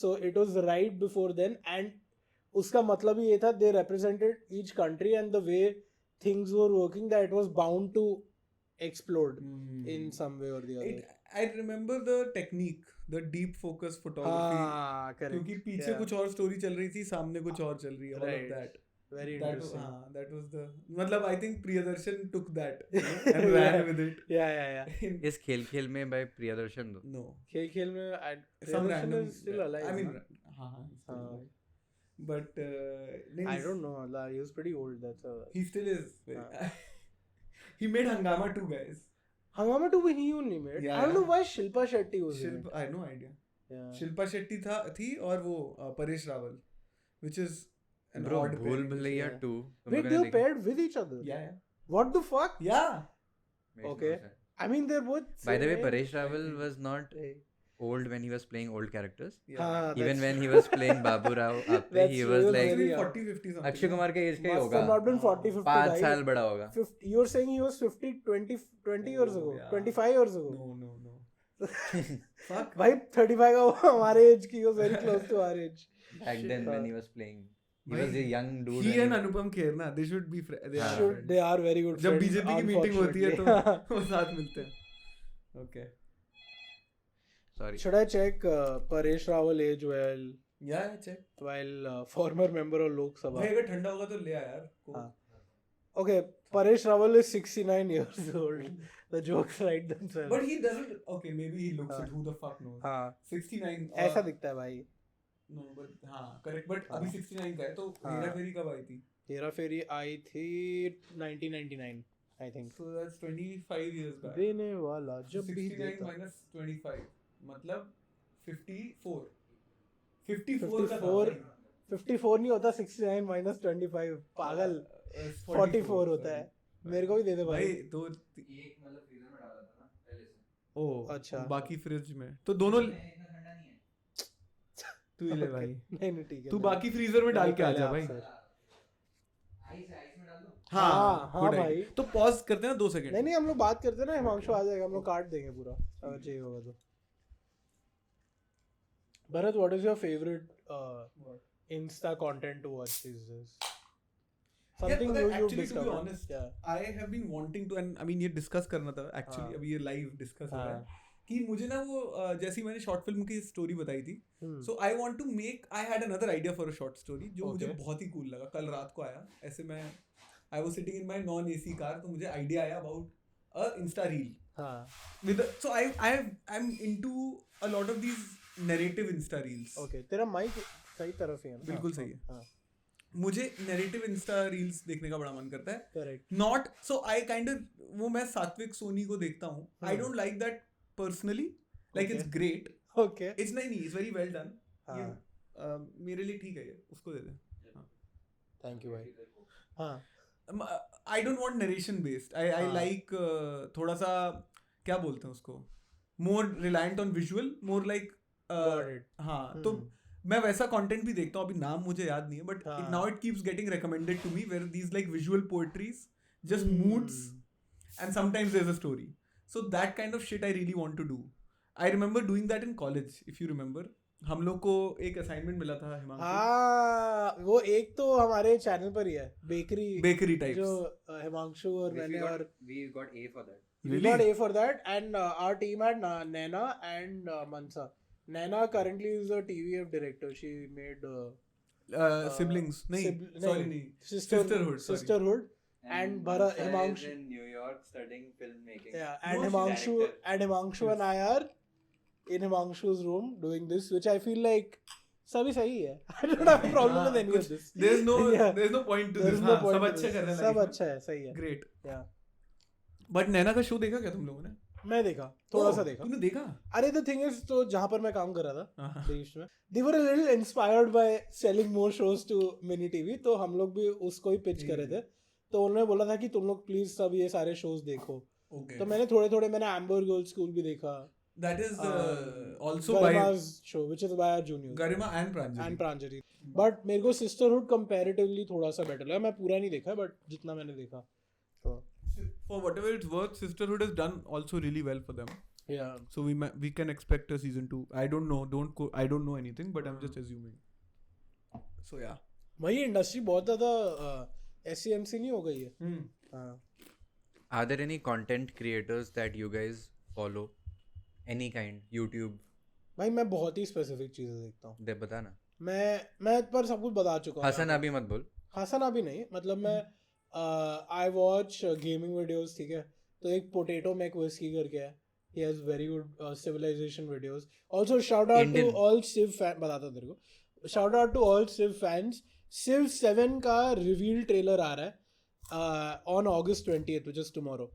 so it was right before then, and उसका मतलब ही ये था, they represented each country and the way things were working, that it was bound to explode in some way or the other. I remember the technique, the deep focus photography. हाँ, correct. क्योंकि पीछे कुछ और story चल रही थी, सामने कुछ और चल रही है. All of Right. that. Very That interesting. that was the, मतलब I think Priyadarshan took that and ran with it. Yeah. is खेल खेल में by Priyadarshan though? No. खेल में Some Priyadarshan random. is still alive. I mean, ना? हाँ, he's still हाँ. alive. But I don't know. Allah, he was pretty old. That's he still is. He made Hangama 2, guys. Hangama 2 he only made. Yeah, I don't know yeah. why Shilpa Shetty was in it. I have no idea. Yeah. Shilpa Shetty थी और वो Paresh Rawal, which is an Bro, odd भूल pairing. Bhulaiyaa yeah. 2. Wait, they were paired with each other. Yeah. What the fuck? Yeah. Okay. I mean, they're both. By the way, same Paresh age. Rawal was not Hey. old when he was playing old characters. हाँ, Even that's- when he was playing Babu Rao, That's he true, was he was like very- 40, 50 something. Akshay Kumar के as का ही Must होगा. have not been 40, 50. 5 guys. साल बड़ा होगा. 50, you're saying he was 50, 20 years Oh, ago, yeah. 25 years ago. No. Fuck. भाई 35 का वो हमारे एज की, was very close to our age. Back then when he was playing, he was a young dude. He when and Anupam Kher ना, they should be they are Should, friends. they are very good जब friends, BJP की meeting होती है तो unfortunately. वो साथ मिलते हैं. Okay. Sorry. Should I check Paresh Rawal age Yeah, check. while former member of Lok Sabha? भाई अगर ठंडा होगा तो ले आ यार. हाँ. Okay, Paresh Rawal is 69 years old. The jokes write themselves. But he doesn't. Okay, maybe he looks it. Who the fuck knows? हाँ, 69. ऐसा दिखता है भाई. No, but हाँ, correct. But हाँ. अभी 69 का है तो हाँ. हेरा फेरी कब आई थी? हेरा फेरी आई थी 1999, I think. So that's 25 years back. देने वाला जब भी 69 देता. minus 25 मतलब 54. 54 का था 54 भाई. 54 नहीं होता, 69 minus 25. पागल. 44 होता है. मेरे को भी दे दे भाई भाई. तो एक मतलब फ्रीजर में डाला था ना पहले से. ओ अच्छा. बाकी फ्रिज में तो दोनों इतना ठंडा नहीं है. तू ही ले भाई. नहीं ठीक है. तू बाकी फ्रीजर में डाल के आ जा भाई. आइस में डाल दो. हाँ, good idea. भाई. तो पॉज करते हैं ना 2 सेकंड. नहीं हम लोग बात करते हैं ना, हिमांशु आ जाएगा, हम लोग काट देंगे पूरा अगर चाहिए होगा तो. Bharat, what is your favorite Insta content to watch these days? Something Yeah, new you actually, to be discovered. honest, Yeah. I have been wanting to, and I mean ये डिस्कस करना था हाँ. एक्चुअली. अभी ये live discuss हो रहा हाँ. है कि मुझे ना वो जैसी मैंने शॉर्ट फिल्म की स्टोरी बताई थी, Hmm. So I want to make, I had another idea for a short story जो मुझे Okay. बहुत ही कूल लगा. कल रात को आया ऐसे, मैं I was sitting in my non AC car, तो मुझे आइडिया आया अबाउट अ इंस्टा रील हाँ. With, so I am into a lot of these narrative Insta reels. Okay. तेरा माइक सही तरफ ही है ना? बिल्कुल सही है. हाँ. मुझे नैरेटिव इंस्टा रील्स देखने का बड़ा मन करता है. Correct. Not so I kind of, वो मैं सात्विक सोनी को देखता हूँ. I don't like that personally. Like it's Okay. Great. Okay. It's नहीं, इट्स वेरी वेल डन. हाँ. मेरे लिए ठीक है ये, उसको दे दे. Thank you भाई. हाँ. I don't want narration based. I हाँ. लाइक थोड़ा सा, क्या बोलते हैं उसको, more reliant on visual, more like Got it. हाँ. तो मैं वैसा कंटेंट भी देखता हूँ. अभी नाम मुझे याद नहीं है, बट हाँ. Now it keeps getting recommended to me where these like visual poetries, just moods, and sometimes there's a story. So that kind of shit I really want to do. I remember doing that in college, if you remember. हम लोग को एक assignment मिला था हिमांशु. हाँ, वो एक तो हमारे चैनल पर ही है, बेकरी जो टाइप्स. हिमांशु और मैंने और We got A for that. we got A for that, and our team had Naina and Mansa. Naina currently is a TVF director. She made Siblings नहीं, sorry नहीं, Sisterhood. sorry. Sisterhood. And Bharat, Mansa is Himanshu. in New York studying filmmaking. Yeah, and No, she's Himanshu and I are in Himanshu's room doing this, which I feel like सभी सही है. I don't have a problem with any of this. there's no Yeah. there's no point to There's this. no हाँ, point सब to अच्छे this. कर रहे हैं सब life में. अच्छा है, सही है. Great. Yeah. बट नैना का शो देखा क्या तुम लोगों ने? मैं देखा, थोड़ा Oh, सा देखा. तूने देखा? अरे the thing is, तो जहाँ पर मैं काम कर रहा था हाँ. देश में, they were a little inspired by selling more shows to mini TV, तो हम लोग भी उसको ही पिच कर रहे थे. तो उन्होंने बोला था कि तुम लोग प्लीज सब ये सारे शोज देखो. Okay. तो मैंने थोड़े मैंने एम्बर गर्ल्स स्कूल भी देखा. That is also by Garima's show, which is by our juniors. Garima and Pranjali. And Pranjali. But मेरे को सिस्टरहुड कंपैरेटिवली थोड़ा सा बेटर लगा. मैं पूरा नहीं देखा बट जितना मैंने देखा. तो For whatever it's worth, Sisterhood has done also really well for them. yeah. So we can expect a season 2. I don't know. I don't know anything, but I'm just assuming. So yeah. वही industry बहुत ज़्यादा SCMC नहीं हो गई है. हाँ. Are there any content creators that you guys follow? Any kind? YouTube? भाई मैं बहुत ही स्पेसिफिक चीज़ें देखता हूँ. दे बता ना. मैं पर सब कुछ बता चुका हूँ. हसन अभी मत बोल. हसन अभी नहीं, मतलब मैं आई वॉच गेमिंग वीडियोस. ठीक है, तो एक पोटैटो मैक विस्की करके है. He has very good civilization videos. Also shout out to all Civ fan. बताता हूँ तेरे को. Shout out to all Civ fans. Civ 7 का रिवील ट्रेलर आ रहा है on August 20th, which is tomorrow.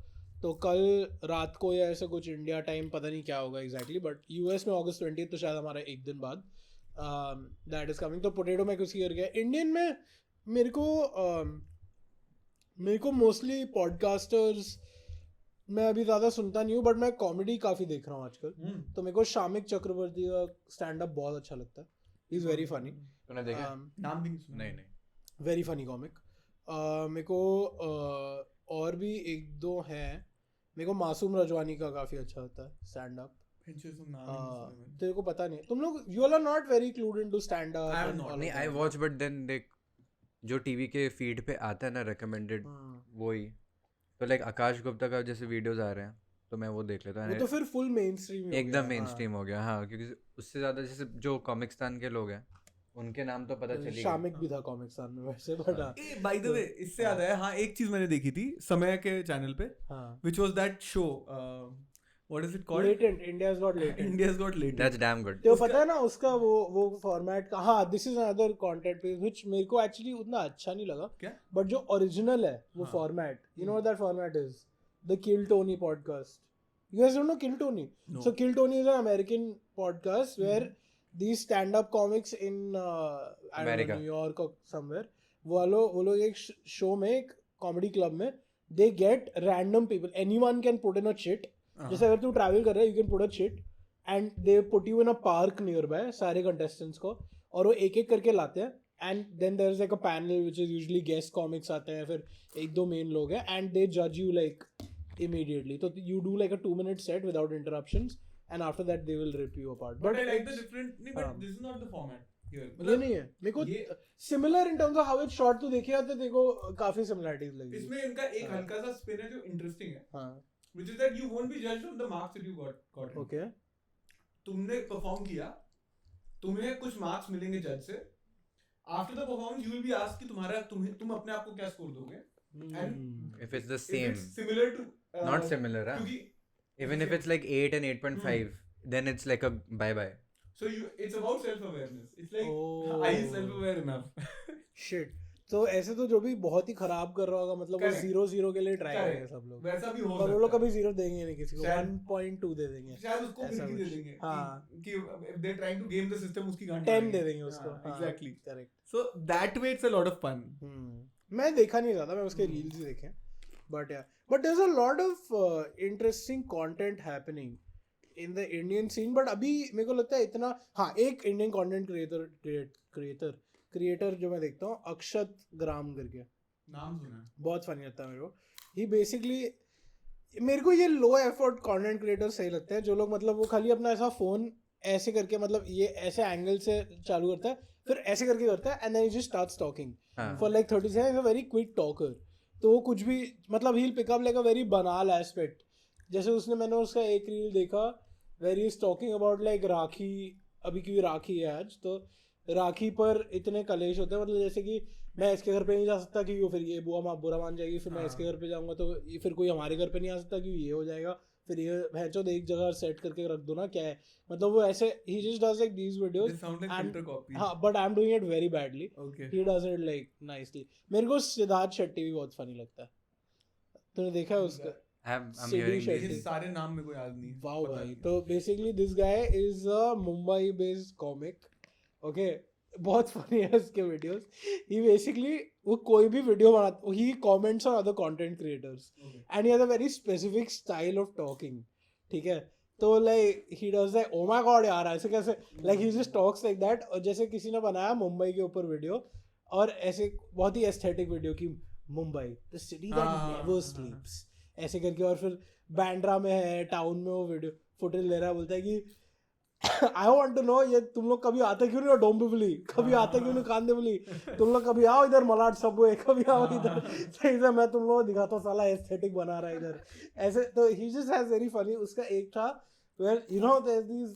तो कल रात को या ऐसा कुछ इंडिया टाइम, पता नहीं क्या होगा एग्जैक्टली, बट यूएस में August 20th, तो शायद हमारा एक दिन बाद दैट इज कमिंग. तो पोटैटो मैक विस्की करके. इंडियन में मेरे को मोस्टली पॉडकास्टर्स मैं अभी ज़्यादा सुनता नहीं हूँ, बट मैं कॉमेडी काफ़ी देख रहा हूँ आजकल. तो मेरे को शामिक चक्रवर्ती का स्टैंड अप बहुत अच्छा लगता है. He is very funny. तूने देखा? नाम भी नहीं सुना. नहीं. Very funny comic. मेरे को और भी एक दो हैं. मेरे को मासूम रजवानी का काफ़ी अच्छा लगता है स्टैंड अप. तेरे को पता नहीं, तुम लोग you are not very clued into stand up. I am not. नहीं, आई वॉच बट देन देख जो टीवी के फीड पे आता है ना रिकमेंडेड, वही. तो लाइक आकाश गुप्ता का जैसे वीडियोस आ रहे हैं तो मैं वो देख लेता वो हूँ. तो फिर फुल मेन स्ट्रीम एकदम मेन स्ट्रीम हो गया. हाँ, क्योंकि उससे ज़्यादा जैसे जो कॉमिक्स्तान के लोग हैं उनके नाम तो पता चली. शामिक भी था कॉमिक्सान में वैसे, बट बाय द वे इससे याद आया, हाँ एक चीज मैंने देखी थी समय के चैनल पे, which was that show, what is it called? Latent. India's got latent. India's got latent. That's damn good. तो पता है ना उसका वो फॉर्मेट का. हाँ, this is another content page which मेरे को एक्चुअली उतना अच्छा नहीं लगा. क्या? बट जो ओरिजिनल है वो format, you know what that format is? The kill Tony podcast. You guys don't know Kill Tony? No. So Kill Tony is an American podcast where these stand-up comics in I don't America. know, New York or somewhere, वो लोग एक show में, एक comedy club में, they get random people. Anyone can put in a chit. जैसे अगर तू travel कर रहा है, you can put a chit and they put you in a park nearby, सारे contestants को, और वो एक एक करके लाते हैं. And then there is like a panel which is usually guest comics आते हैं, फिर एक दो मेन लोग हैं, and they judge you like immediately. So you do like a 2-minute set without interruptions, and after that they will rip you apart. But I like the different. नहीं, but this is not the format here. ये नहीं है. मेरे को similar in terms of how it's shot. तो देखिएगा तो देखो काफी similarities लगी. इसमें इनका एक हल्का सा spin है जो interesting है. हाँ. Which is that you won't be judged on the marks that you got. Okay. तुमने perform किया, तुम्हें कुछ marks मिलेंगे judge से. After the performance, you will be asked कि तुम अपने आप को क्या score दोगे. And if it's the if same, it's similar to not similar, huh? क्योंकि Even if it's like 8 and 8.5, then it's like a bye-bye. so it's about self-awareness. It's like, Oh. are you self-aware enough? Shit. तो ऐसे तो जो भी बहुत ही खराब कर रहा होगा, मतलब वो Correct. 0-0 के लिए ट्राई Correct. करेंगे सब लोग. वैसा भी हो पर वो सकता लोग है. कभी 0 देंगे नहीं किसी को. शायद- 1.2 दे देंगे. शायद उसको ऐसा भी दे कुछ. देंगे. हाँ. कि if they're trying to game the system, उसकी गांड 10 मारेंगे. दे देंगे उसको. हाँ, exactly. Correct. So that way it's a lot of fun. मैं देखा नहीं ज़्यादा, मैं उसके रील्स ही देखे. But there's a lot of interesting content happening in the Indian scene. But अभी मेरे को लगता है इतना, हाँ, एक इंडियन कंटेंट क्रिएटर जो मैं देखता हूँ, अक्षत ग्राम करके. नाम सुना है. बहुत फनी लगता है मेरे को. ही बेसिकली, मेरे को ये लो एफर्ट कंटेंट क्रिएटर सही लगते हैं जो लोग मतलब वो खाली अपना ऐसा फोन ऐसे करके, मतलब ये ऐसे एंगल से चालू करता है, फिर ऐसे करके करता है, and then he just starts talking for like 30 seconds. A very quick talker. तो वो कुछ भी, मतलब he pick up like a very banal aspect. जैसे मैंने उसका एक रील देखा where he is talking about like Rakhi. अभी क्योंकि राखी है आज, तो राखी पर इतने कलेश होते हैं, मतलब जैसे कि मैं इसके घर पे नहीं जा सकता क्योंकि वो फिर ये बुरा मान जाएगी, फिर मैं इसके घर पे जाऊंगा तो फिर कोई हमारे घर पे नहीं आ सकता क्योंकि ये हो जाएगा, फिर ये भैंचोद एक जगह सेट करके रख दो ना, क्या है मतलब वो ऐसे he just does like these videos They sound like and filter copy. हाँ but I'm doing it very badly. Okay. He does it like nicely. मेरे को सिद्धार्थ शेट्टी भी बहुत फनी लगता है. तूने देखा है उसका? I'm Sidhu hearing Shetty. these. His सारे नाम मेरे को याद नहीं. वाओ पता भाई. नहीं. तो basically this guy is a Mumbai based comic. Okay. बहुत फनी है उसके वीडियोस. He basically वो कोई भी वीडियो बनाता, he comments on other content creators and he has a very specific style of talking. ठीक है, तो like he does like oh my god यार ऐसे कैसे, like he just talks like that. और जैसे किसी ने बनाया मुंबई के ऊपर वीडियो और ऐसे बहुत ही एस्थेटिक वीडियो की Mumbai the city that never स्लीप्स ऐसे करके, और फिर बैंड्रा में है टाउन में वो वीडियो फुटेज ले रहा है, बोलता है कि आई वांट टू नो ये तुम लोग कभी आते क्यों नहीं हो डोंबिवली, कभी आते क्यों नहीं कांदिवली, तुम लोग कभी आओ इधर मलाड सबवे, कभी आओ इधर सही से मैं तुम लोग को दिखाता हूँ साला एस्थेटिक बना रहा है इधर ऐसे. तो ही जस्ट हैज वेरी फनी. उसका एक था where you know there's these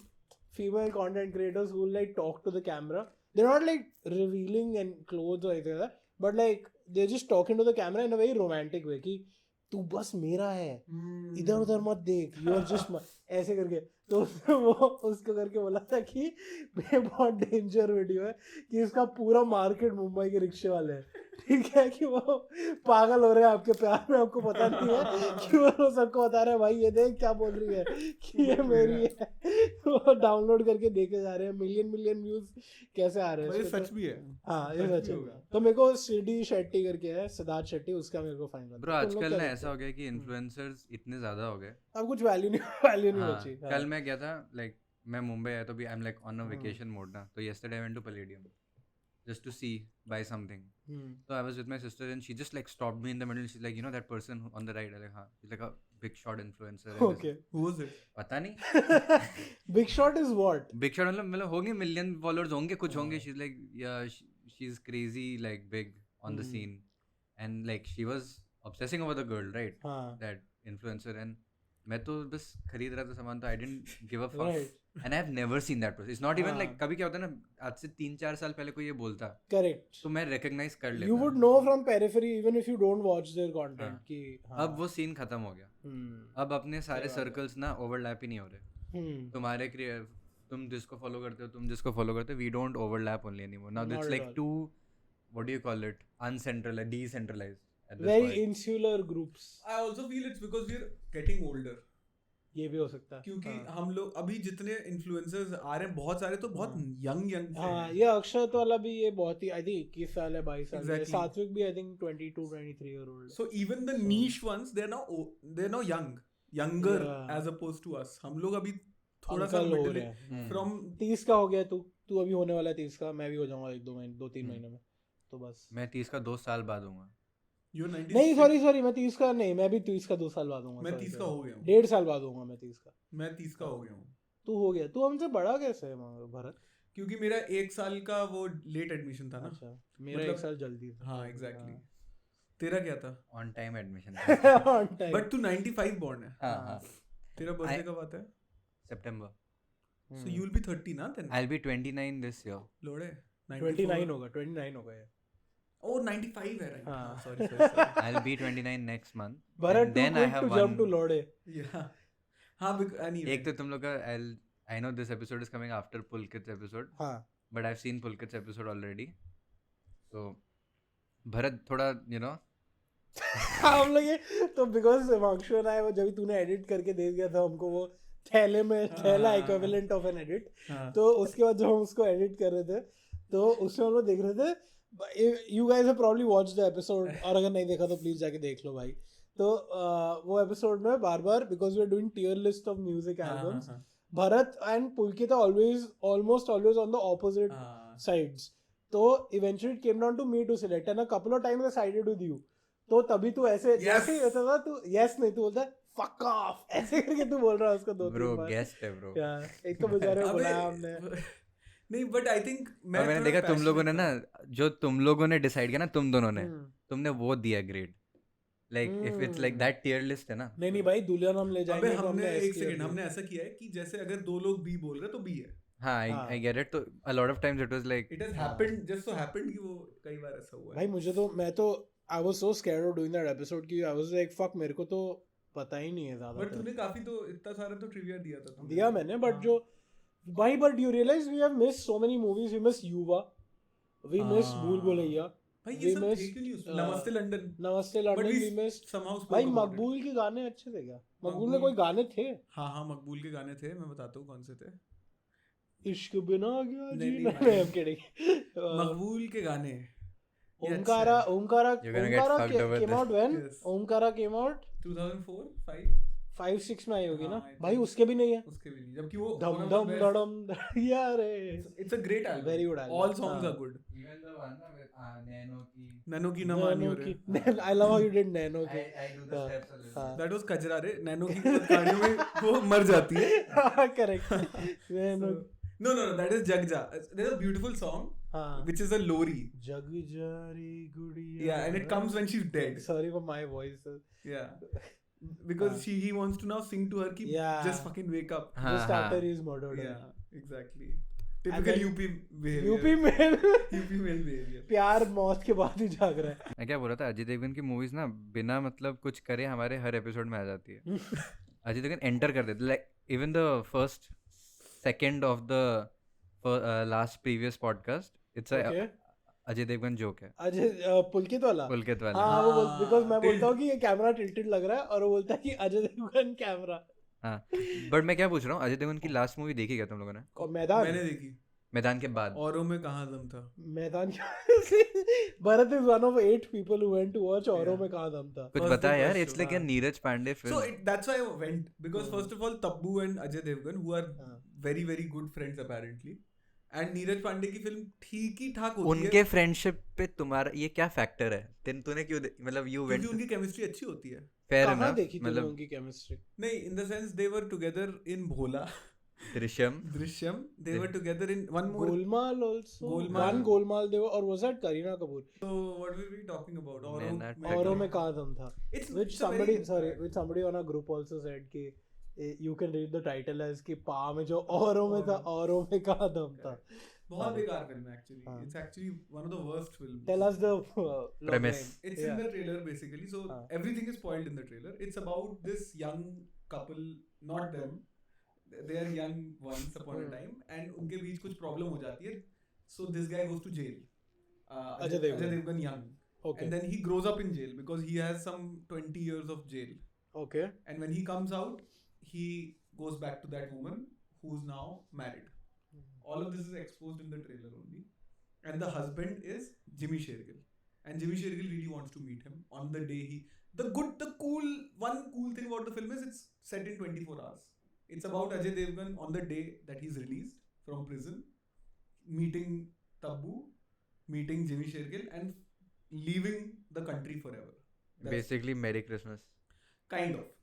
female content creators who like talk to the camera. They're not like revealing and clothes or anything like that, but like they're just talking to the camera in a very romantic way कि तू बस मेरा है, इधर उधर मत देख, you are just ऐसे करके. तो वो उसको करके बोला था कि ये बहुत डेंजर वीडियो है कि इसका पूरा मार्केट मुंबई के रिक्शे वाले हैं, ठीक है, कि वो पागल हो रहे हैं आपके प्यार में, आपको पता नहीं है कि वो सबको बता रहे हैं भाई ये देख क्या बोल रही है कि ये मेरी है. वो डाउनलोड करके देखे जा रहे हैं, मिलियन व्यूज कैसे आ रहे हैं. ये इसके सच तो- भी है. हाँ ये सच सच भी है. होगा. तो मेरे को सिडी शेट्टी करके है, सिद्धार्थ शेट्टी, उसका मेरे को फाइन ब्रो आजकल ना ऐसा हो गया कि इन्फ्लुएंसर्स इतने ज्यादा हो गए. अब कुछ वैल्यू नहीं हाँ, बची. कल मैं गया था लाइक मैं मुंबई आया तो भी I am like on a vacation mode ना. तो yesterday I went to Palladium just to see buy something. So I was with my sister and she just like stopped me in the middle. She's like, you know that person on the right? I'm like, हाँ. She's like a big shot influencer. and this- okay. Who was it? पता नहीं. Big shot is what? Big shot मतलब होंगे million followers होंगे कुछ होंगे. She is like yeah she is crazy like big on the scene and like she was obsessing over the girl, right? हाँ That influencer. And मैं तो बस खरीद रहा था सामान, तो I didn't give a fuck. Right. And I have never seen that person. It's not even हाँ. लाइक कभी क्या होता है ना, आज से 3-4 साल पहले कोई ये बोलता करेक्ट. तो मैं रिकॉग्नाइज कर लेता. You would know from periphery even if you don't watch their content हाँ. कि हाँ. अब वो सीन खत्म हो गया. अब अपने सारे सर्कल्स ना ओवरलैप ही नहीं हो रहे. तुम्हारे तुम जिसको फॉलो करते हो, तुम जिसको फॉलो करते हो, we don't overlap only anymore. Now Not it's at like all. To what do you call it, uncentralized, decentralized at this Very point. insular groups. I also feel it's because we're getting older. ये भी हो सकता है. क्योंकि हाँ. हम लोग अभी जितने इन्फ्लुएंसर्स आ रहे हैं बहुत सारे तो बहुत यंग हाँ ये अक्षत वाला भी ये बहुत ही आई थिंक 21 साल है 22 साल है. Exactly. सात्विक भी I think 22-23 year old. So even the niche ones, they're now younger Yeah. as opposed to us. हम लोग अभी थोड़ा सा अंकल हो middle रहे हैं. from 30 का हो गया तू अभी होने वाला है 30 का, मैं भी हो जाऊंगा 2-3 महीने में. तो बस मैं 30 का 2 साल बाद हूँगा. you're 96. नहीं सॉरी मैं 30 का नहीं, मैं भी 30 का 2 साल बाद हूँगा. मैं 30 का हो गया हूँ. 1.5 साल बाद हूँगा मैं 30 का. मैं 30 का हो गया हूँ तू हो गया. तू हमसे बड़ा कैसे है भरत? क्योंकि मेरा 1 साल का वो लेट एडमिशन था ना. अच्छा मेरा मतलब- 1 साल जल्दी था. हाँ एग्जैक्टली. तेरा क्या था? On time admission. On time. But तू 95 born है. हाँ हाँ. तेरा बर्थडे I- कब आता है? September. So you'll be 30 ना then? I'll be 29 this year. लोड़े 29 होगा 29 होगा ये. Oh 95 है right. हाँ. Sorry. I'll be 29 next month. Bharat And too then I quick have to jump to one. लोड़े. Yeah. हाँ anyway. एक तो तुम लोग का I know this episode is coming after Pulkit's episode, हाँ. but I've seen Pulkit's episode already. So Bharat थोड़ा you know हम लोग ये तो बिकॉज हिमांशु एंड आई वो जब तूने एडिट करके दे दिया था हमको वो थैला इक्विवेलेंट ऑफ एन एडिट. हाँ. तो उसके बाद जब हम उसको एडिट कर रहे थे तो उसमें हम लोग देख रहे थे. You guys have probably watched the episode, और अगर नहीं देखा तो प्लीज जाके देख लो भाई. तो वो एपिसोड में बार because we are doing tier list of music albums, Bharat and Pulkit almost always on the opposite sides. तो eventually it came down to me to select and a couple of times I sided with you. तो तभी तू ऐसे जैसे ही होता था तू yes नहीं तू बोलता fuck off ऐसे करके तू बोल रहा है उसको 2-3 bro बार. guest है bro. एक तो बेचारे को अबे, बुलाया हमने. नहीं बट आई थिंक मैंने देखा तुम लोगों ने ना जो तुम लोगों ने डिसाइड किया ना तुम दोनों ने हम्म. तुमने वो दिया grade. Like if it's like that tier list है ना. नहीं भाई दुल्हन हम ले अबे जाएंगे तो हमने हमने एक सेकंड हमने ऐसा किया है कि जैसे अगर 2 लोग बी बोल रहे तो बी है. हाँ I get it. तो a lot of times it was like It has happened just so happened कि वो कई बार ऐसा हुआ है. भाई मुझे तो मैं तो I was so scared of doing that episode कि I was like fuck मेरे को तो पता ही नहीं है बट ज्यादा तूने काफी तो इतना सारा तो ट्रिविया दिया था तूने। दिया मैंने बट हाँ। जो भाई but you realise we have miss so many movies we miss Yuva we miss Bhool Bhulaiyaa भाई we ये सब थे missed, क्यों नहीं उसमें? नमस्ते London. Namastey But London we we miss somehow spoke भाई about it. मकबूल के गाने अच्छे थे क्या मकबूल में मकबूल- कोई गाने थे हाँ मकबूल के गाने थे, मैं बताता हूँ कौन से थे। इश्क बिना गया नहीं, जी नहीं नहीं भाई। I'm kidding मकबूल के गाने ये अच्छे ओमकारा हैं। Omkara You're gonna get Omkara fucked over came this. out when Yes. Omkara came out 2004 5 5-6 में आई होगी ना हाँ, I भाई think. उसके भी नहीं है उसके भी नहीं, जबकि वो धम one of the धम best- धड़म यार It's a great album. Very good album. All songs हाँ. are good. Even the one with Nano ki. Nano की ना मानी हो नैनो रहे। की I love how you did nano की I do the हाँ, steps a little. हाँ. That was कचरा रे। नैनो की गाड़ियों में वो मर जाती है। Correct nano No, that is Jagja. There's a beautiful song हाँ which is a lori. जग जारी गुड़िया Yeah, and it comes when she's dead. sorry for my voice Yeah. Because he wants to now sing to her ki Yeah. just fucking wake up. हाँ, this हाँ. starter is murdered Yeah, exactly. And Typical then- UP behavior. UP में UP male behavior. प्यार मौत के बाद ही जाग रहा है मैं क्या बोल रहा था, अजय देवगन की मूवीज ना बिना मतलब कुछ करे हमारे हर एपिसोड में आ जाती है। अजय देवगन एंटर कर देते, like even the first second of the last previous podcast it's Okay. Ajay Devgn joke है, अजय पुलकित वाला पुलकित वाला। हाँ वो हाँ, बिकॉज मैं tilt. बोलता हूँ कि ये कैमरा टिल्टेड लग रहा है और वो बोलता है कि अजय देवगन कैमरा हाँ, बट मैं क्या पूछ रहा हूँ, अजय देवगन की लास्ट मूवी देखी क्या तुम लोगों ने? और मैदान मैंने देखी। मैदान के बाद। औरों में कहाँ दम था। मैदान Bharat is one of 8 people who went to watch औरों Yeah. में कहाँ दम था कुछ First बता the यार, first it's show, like a हाँ. Neeraj Pandey So film. that's why I went because first of all Tabbu and Ajay Devgan who are हाँ. very good friends apparently and Neeraj Pandey की फिल्म ठीक ही ठाक होती उनके है फ्रेंडशिप पे तुम्हारा ये क्या फैक्टर है? तूने क्यों मतलब यू क्योंकि वेंट उनकी केमिस्ट्री अच्छी होती है। फेयर कहाँ इनफ, देखी तुमने मतलब उनकी केमिस्ट्री नहीं, in the sense they were together in Bhola, Drishyam. Drishyam, they were together in one more. Golmaal also Golmaal. one Golmaal they were और was that Kareena Kapoor So what were we talking about? औरों में कहाँ दम था It's which it's a very- somebody on a group also said कि you can read the title as कि पा में जो औरों में था औरों में कहाँ दम था बहुत बेकार फिल्म है actually. हाँ. It's actually one of the worst films. tell us the Premise. It's Yeah. in the trailer basically, so हाँ. everything is spoiled in the trailer. It's about this young couple, not them. They are young once upon a time, and उनके बीच कुछ problem हो जाती है. So this guy goes to jail. Ajay Devgan. young, okay and then he grows up in jail because he has some 20 years of jail. okay And when he comes out, he goes back to that woman who's now married. All of this is exposed in the trailer only. And the husband is Jimmy Shergill. And Jimmy Shergill really wants to meet him on the day one cool thing about the film is it's set in 24 hours. It's about Ajay Devgan on the day that he's released from prison, meeting Tabbu, meeting Jimmy Shergill, and leaving the country forever. That's basically merry Christmas.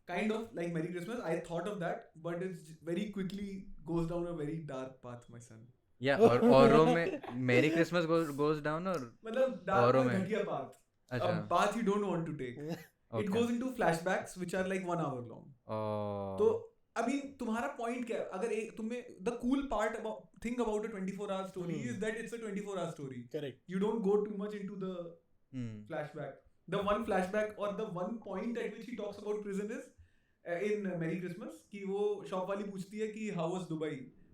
kind of like Merry Christmas. I thought of that, but it very quickly goes down a very dark path, my son. या और औरों में merry Christmas goes down और मतलब dark औरों और में। घटिया path. अच्छा A path you don't want to take. It okay. goes into flashbacks which are like 1 hour long. Oh. तो अभी तुम्हारा point क्या है? अगर एक तुम्हें the cool part about thing about a 24-hour story is that it's a 24-hour story. correct You don't go too much into the flashback. The one flashback or the one point at which he talks about prison is in Merry Christmas कि वो shop वाली पूछती है कि how was Dubai,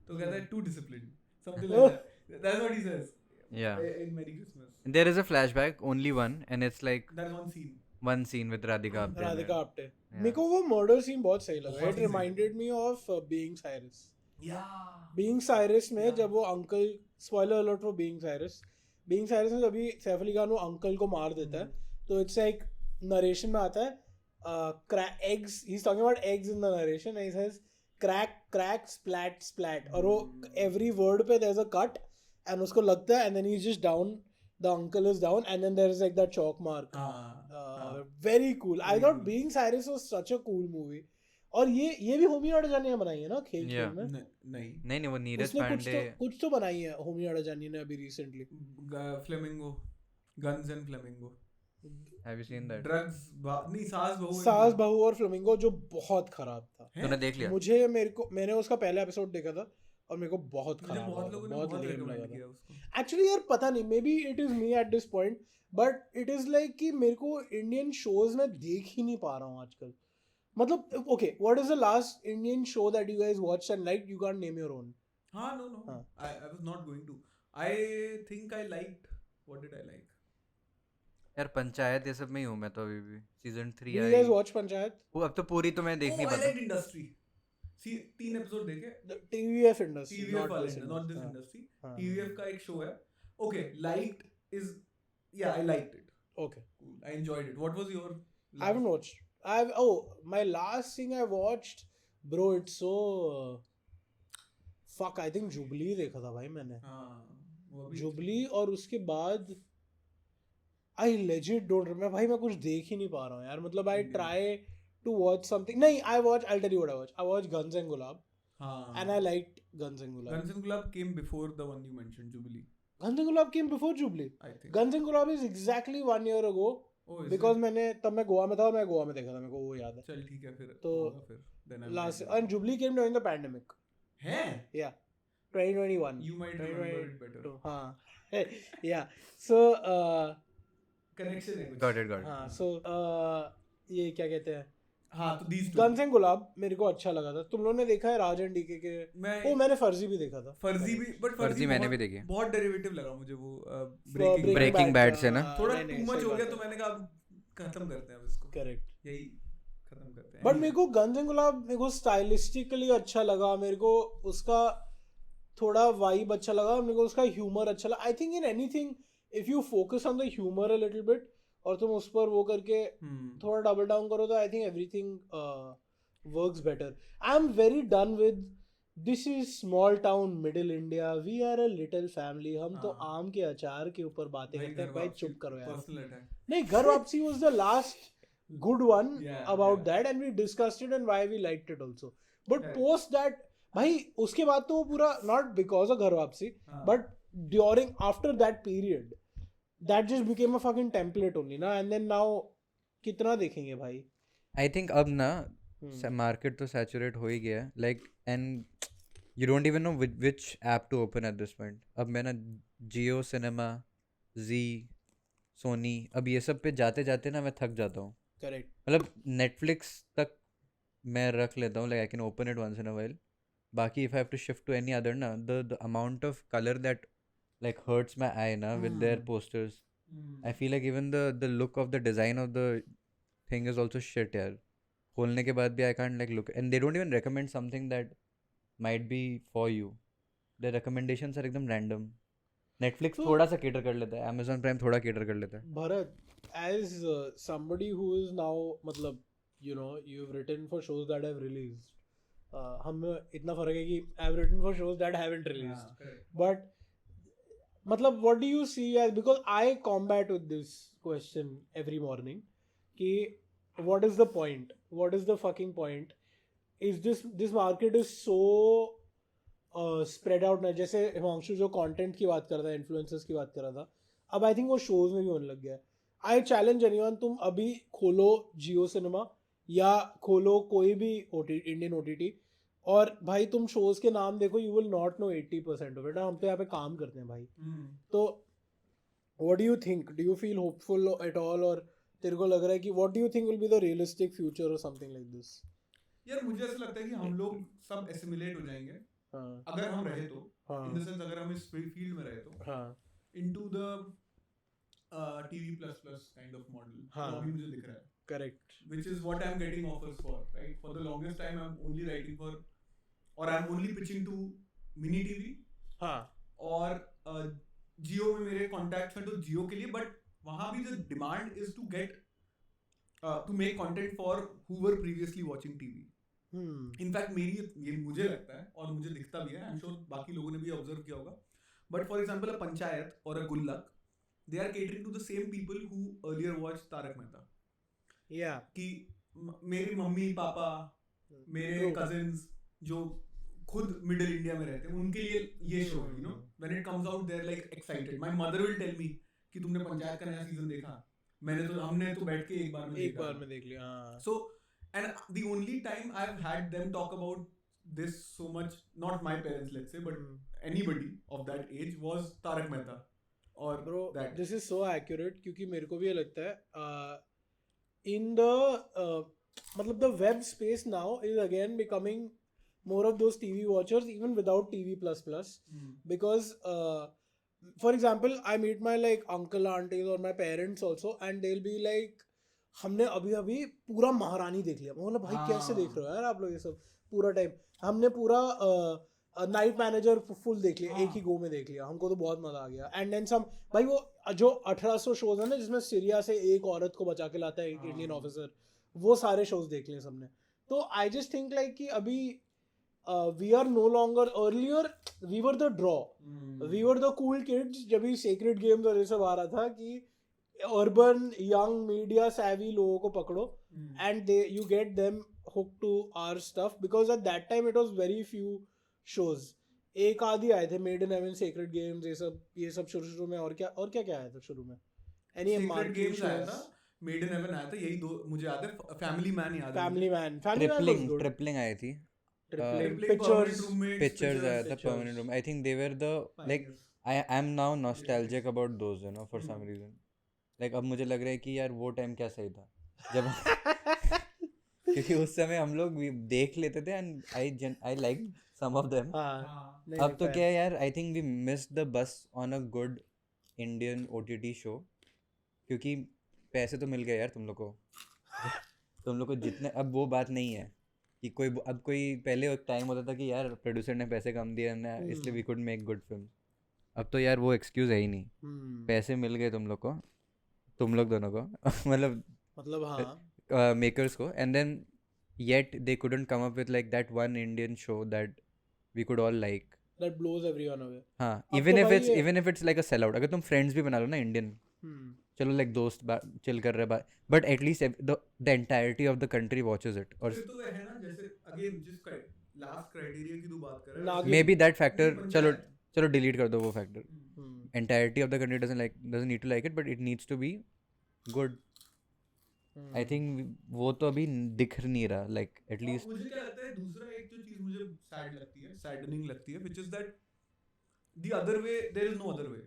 तो कहता है too disciplined, something like that. That's what he says. Yeah. In Merry Christmas. There is a flashback, only one, and it's like That's one scene. one scene with Radhika Apte. Radhika Apte Yeah. मेरे को वो murder scene बहुत सही लगा बहुत it ही सही reminded me of being Cyrus Yeah. Being Cyrus में Yeah. जब वो uncle spoiler alert for being Cyrus में जब भी सैफ अली खान वो अंकल को मार देता है तो इट्स लाइक नरेशन में आता है eggs he is talking about eggs in the narration and he says crack splat और वो एवरी वर्ड पे there is a cut and उसको लगता है and then he is just down the uncle is down and then there is like that chalk mark very cool I Very thought cool. being Cyrus was such a cool movie और ये भी होमी अडजानी ने बनाई है ना खेल Yeah. में नहीं. नहीं वो नीरज उसने पांडे। कुछ तो बनाई है होमी अडजानी ने अभी recently Flamingo. Guns and Flamingo. Have you seen that? Drugs. नहीं सास बहू. सास बहू और फ्लेमिंगो जो बहुत खराब था तूने देख लिया? मैंने उसका पहला एपिसोड देखा था और मेरे को बहुत मुझे खराब बहुत लोगों ने बहुत बहुत lame recommend लगा किया था उसको. एक्चुअली यार पता नहीं may be it is me at this point but it is like कि मेरे को इंडियन शोज में देख ही नहीं पा रहा हूँ आजकल मतलब okay, what is the last Indian show that you guys watched and liked? You can't name your own. No. हाँ. I was not going to. I think I liked. What did I like? यार पंचायत ये सब में ही हूँ मैं तो अभी भी season 3 Do you I guys watch Panchayat? वो अब तो पूरी तो मैं देख नहीं I पाता liked Industry. See, 3 episode देखे. The TVF industry, TVF not this वाले, not this हाँ. industry. हाँ. TVF का एक show है. Okay, liked is, yeah, I liked it. Okay. Cool. I enjoyed it. What was your? I haven't watched. My last thing I watched, bro, it's so fuck. I think Jubilee देखा था भाई मैंने. वो भी Jubilee और उसके बाद I legit don't remember. भाई मैं कुछ देख ही नहीं पा रहा हूँ यार. मतलब I try to watch something. नहीं, I'll tell you what I watched. I watched Guns and Gulab. And I liked Guns and Gulab. Guns and Gulab came before the one you mentioned, Jubilee. Guns and Gulab came before Jubilee. I think. Guns and Gulab is exactly 1 year ago. Oh, is Because it? तब मैं गोवा में था और मैं गोवा में देखा था, मेरे को वो याद है. चल ठीक है फिर. तो होगा फिर. Then I'm last right. and Jubilee came during the pandemic. है? Yeah, 2021. You might remember it better. हाँ. Yeah. So Connection है कुछ. Got it. हाँ. So ये क्या कहते हैं? हाँ तो these two. Guns and Gulab मेरे को अच्छा लगा था. तुम लोगों ने देखा है राज एंड डीके के? मैंने फर्जी भी देखा था. फर्जी भी, but फर्जी मैंने भी देखी. बहुत डेरिवेटिव लगा मुझे वो Breaking Bad से ना. थोड़ा too much हो गया तो मैंने कहा खत्म करते हैं इसको. Correct. यही खत्म करते हैं. बट मेरे को गन्स एंड गुलाब मेरे को स्टाइलिस्टिकली अच्छा लगा. मेरे को उसका थोड़ा वाइब अच्छा लगा. मेरे को उसका ह्यूमर अच्छा लगा. I think in anything if you focus on the humour a little bit और तुम उस पर वो करके थोड़ा डबल डाउन करो तो I think everything works better. I am very done with this is small town middle India, we are a little family. हम तो आम के अचार के ऊपर बातें करते हैं. भाई चुप करो यार. नहीं, घर वापसी was the last good one about that and we discussed it and why we liked it also. But post that, भाई उसके बाद तो वो पूरा not because of घर वापसी but during after that period that just became a fucking template only ना. And then now कितना देखेंगे भाई. I think अब ना मार्केट तो सैचुरेट हो ही गया है. Like and you don't even know which app to open at this point. अब मैं ना जियो सिनेमा, जी, सोनी, अब ये सब पे जाते जाते ना मैं थक जाता हूँ. करेक्ट. मतलब नेटफ्लिक्स तक मैं रख लेता हूँ. Like I can open it once in a while. बाकी if I have to shift to any other ना the amount of colour that like hurts my eye ना with their posters. I feel like even the look of the design of the thing is also shit यार. खोलने के बाद भी I can't like look and they don't even recommend something that might be for you. The recommendations are एकदम random. Netflix थोड़ा सा cater कर लेता है, अमेजॉन प्राइम थोड़ा केटर कर लेता है. Bharat, as somebody who is now मतलब you know you've written for shows that have released, हम इतना फर्क है कि I've written for shows that haven't released. But मतलब what do you see as, because I combat with this question every morning कि what is the point, what is the fucking point, is this market is so spread out ना. जैसे हिमांशु जो content की बात कर रहा था, इन्फ्लुएंसर्स की बात कर रहा था, अब आई थिंक वो शोज में भी होने लग गया है. आई चैलेंज एनीवन, तुम अभी खोलो जियो सिनेमा या खोलो कोई भी इंडियन OTT और भाई तुम शोज के नाम देखो, you will not know 80% of it. हम तो यहाँ पे काम करते हैं भाई. तो what do you think, do you feel hopeful at all, और तेरे को लग रहा है कि what do you think will be the realistic future और समथिंग लाइक दिस? यार मुझे ऐसा लगता है कि हम लोग सब एसिमिलेट हो जाएंगे अगर हम रहे तो. इन द सेंस अगर हम इस फील्ड में रहे तो into the TV plus kind of model. अभी मुझे दिख रहा है. Correct. Which is what I'm getting offers for, right? For the longest time I'm only writing for, or I'm only pitching to mini TV. और जियो में मेरे contacts हैं तो जियो के लिए, but वहाँ भी the demand is to get to make content for who were previously watching TV. In fact ये मुझे लगता है और मुझे दिखता भी है, I'm sure बाकी लोगों ने भी observe किया होगा. But for example a panchayat or a गुल्लक, they are catering to the same people who earlier watched Tarak Mehta. Yeah. कि मेरी मम्मी पापा, मेरे cousins जो खुद मिडिल इंडिया में रहते हैं, उनके लिए ये show, you know, when it comes out they're like excited. My mother will tell me कि तुमने पंचायत का नया सीजन देखा? हमने तो बैठ के एक बार में देख लिया. So and the only time I've had them talk about this so much, not my parents let's say, but anybody of that age, was Tarak Mehta. और bro, this is so accurate क्योंकि मेरे को भी ये लगता है in the मतलब the web space now is again becoming more of those TV watchers even without TV plus because for example I meet my like uncle aunties or my parents also and they'll be like हमने अभी अभी पूरा महारानी देख लिया मतलब भाई कैसे देख रहे हो यार आप लोग ये सब पूरा टाइम हमने पूरा नाइट मैनेजर फुल देख लिया एक ही गो में देख लिया हमको तो बहुत मजा आ गया एंड देन सम भाई वो जो 1800 शोज है ना जिसमें सीरिया से एक औरत को बचा के लाता है एक इंडियन ऑफिसर वो सारे शोज देख लिए सबने तो आई जस्ट थिंक लाइक कि अभी we are no longer earlier we were the draw we were the cool kids जब भी सेक्रेट गेम्स और ये सब आ रहा था कि अर्बन यंग मीडिया savvy लोगों को पकड़ो and they you get them hooked to our stuff because at that time it was very few shows एक आदि आए थे Made in Heaven Sacred Games ये सब शुरू में और क्या आया था शुरू में एनी सीक्रेट गेम्स आया था मेड इन हेवन आया था यही दो मुझे याद है फैमिली मैन याद है फैमिली मैन ट्रिपलिंग आई थी पिक्चर्स आया था Permanent Room I think they were the like I am now nostalgic about those you know for some reason like अब मुझे लग रहा है कि यार वो टाइम क्या सही था जब क्योंकि उस समय हम लोग देख लेते थे and I like some of them अब तो क्या है यार I think we miss the bus on a good Indian OTT show क्योंकि पैसे तो मिल गए यार तुम लोग को जितने अब वो बात नहीं है कि कोई पहले एक टाइम होता था कि यार प्रोड्यूसर ने पैसे कम दिए ना इसलिए we could make good film अब तो यार वो एक्सक्यूज है ही नहीं पैसे मिल गए तुम लोग दोनों को मतलब हाँ मेकर्स को and then yet they couldn't come up with like that one Indian show that we could all like that blows everyone away हाँ अब इवन तो इफ भाई it's even if it's like a sell out अगर तुम friends भी बना लो ना Indian चलो लाइक दोस्त चिल कर रहे but at least the entirety of the country watches it और फिर तो है ना जैसे अगेन जिस लास्ट क्राइटेरिया की तू बात कर रहा है Naagin may be that factor चलो डिलीट कर दो वो factor entirety of the country doesn't need to like it but it needs to be good I think वो तो अभी दिख नहीं रहा लाइक एटलीस्ट मुझे क्या लगता है दूसरा एक जो चीज मुझे सैड लगती है सैडनिंग लगती है which is that the other way there is no other way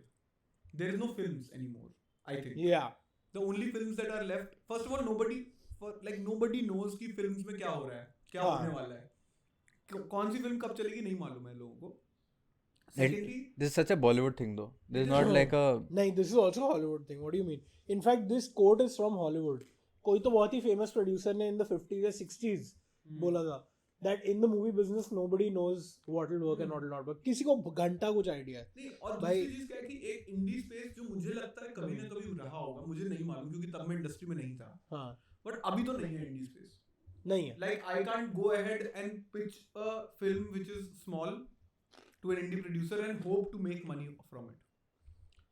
there is no films anymore I think yeah the only films that are left first of all nobody knows कि films में क्या हो रहा है क्या होने वाला है कौन सी फिल्म कब चलेगी नहीं मालूम है लोगों को secondly this is such a Bollywood thing though this is not like a नहीं this is also a Hollywood thing what do you mean in fact this quote is from Hollywood कोई तो बहुत ही famous producer ने in the 50s या 60s बोला था that in the movie business nobody knows what will work and what will not work किसी को घंटा कुछ आइडिया है नहीं और भाई- दूसरी चीज क्या है कि एक इंडी स्पेस जो मुझे लगता है कभी ना कभी रहा होगा मुझे नहीं मालूम क्योंकि तब मैं इंडस्ट्री में नहीं था हाँ बट अभी तो नहीं है इंडी स्पेस नहीं है like I can't go ahead and pitch a film which is small to an indie producer and hope to make money from it.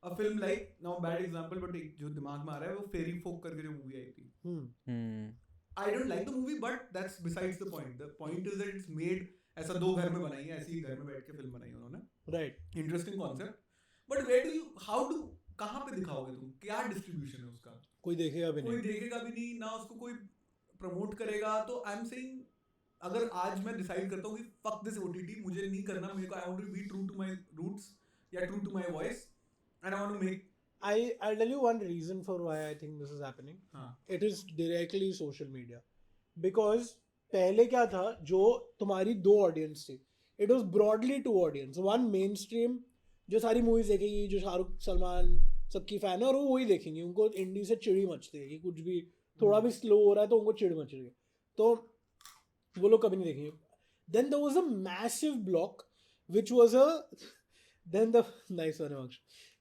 A film like now bad example but एक जो दिमाग में आ रहा है वो फेरी फोक करके जो मूवी आई थी I don't like the movie but that's besides the point. The point is that it's made ऐसा दो घर में बनाई है ऐसी घर में बैठ के फिल्म बनाई है उन्होंने right interesting concept but where do you how do कहाँ पे दिखाओगे तुम क्या डिस्ट्रीब्यूशन है उसका कोई देखेगा भी कोई नहीं देखेगा भी नहीं ना उसको कोई प्रमोट करेगा तो आई एम सेइंग अगर आज मैं डिसाइड करता हूँ कि फक दिस ओटीटी मुझे नहीं करना मेरे को I want to be true to my roots या true to my voice and I want to make I'll tell you one reason for why I think this is happening हाँ it is directly social media because पहले क्या था जो तुम्हारी दो audience थी it was broadly two audience one mainstream जो सारी मूवीज देखेगी जो शाहरुख सलमान सबकी फैन है और वो वही देखेंगे उनको इंडी से चिड़ी मचती है कि कुछ भी थोड़ा भी स्लो हो रहा है तो उनको चिड़ मच रही है तो वो लोग कभी नहीं देखेंगे then there was a massive block which was a then the nice one Anksh.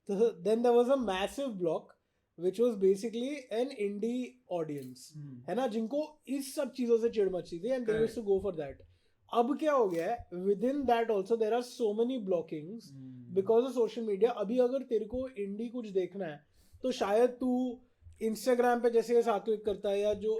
Then there was a massive block which was basically an indie audience है ना जिनको इस सब चीज़ों से चिड़ मचती थी and they used to go for that अब क्या हो गया है within that also there are so many blockings because of social media अभी अगर तेरे को इंडी कुछ देखना है तो शायद तू इंस्टाग्राम पे जैसे सात्विक करता है या जो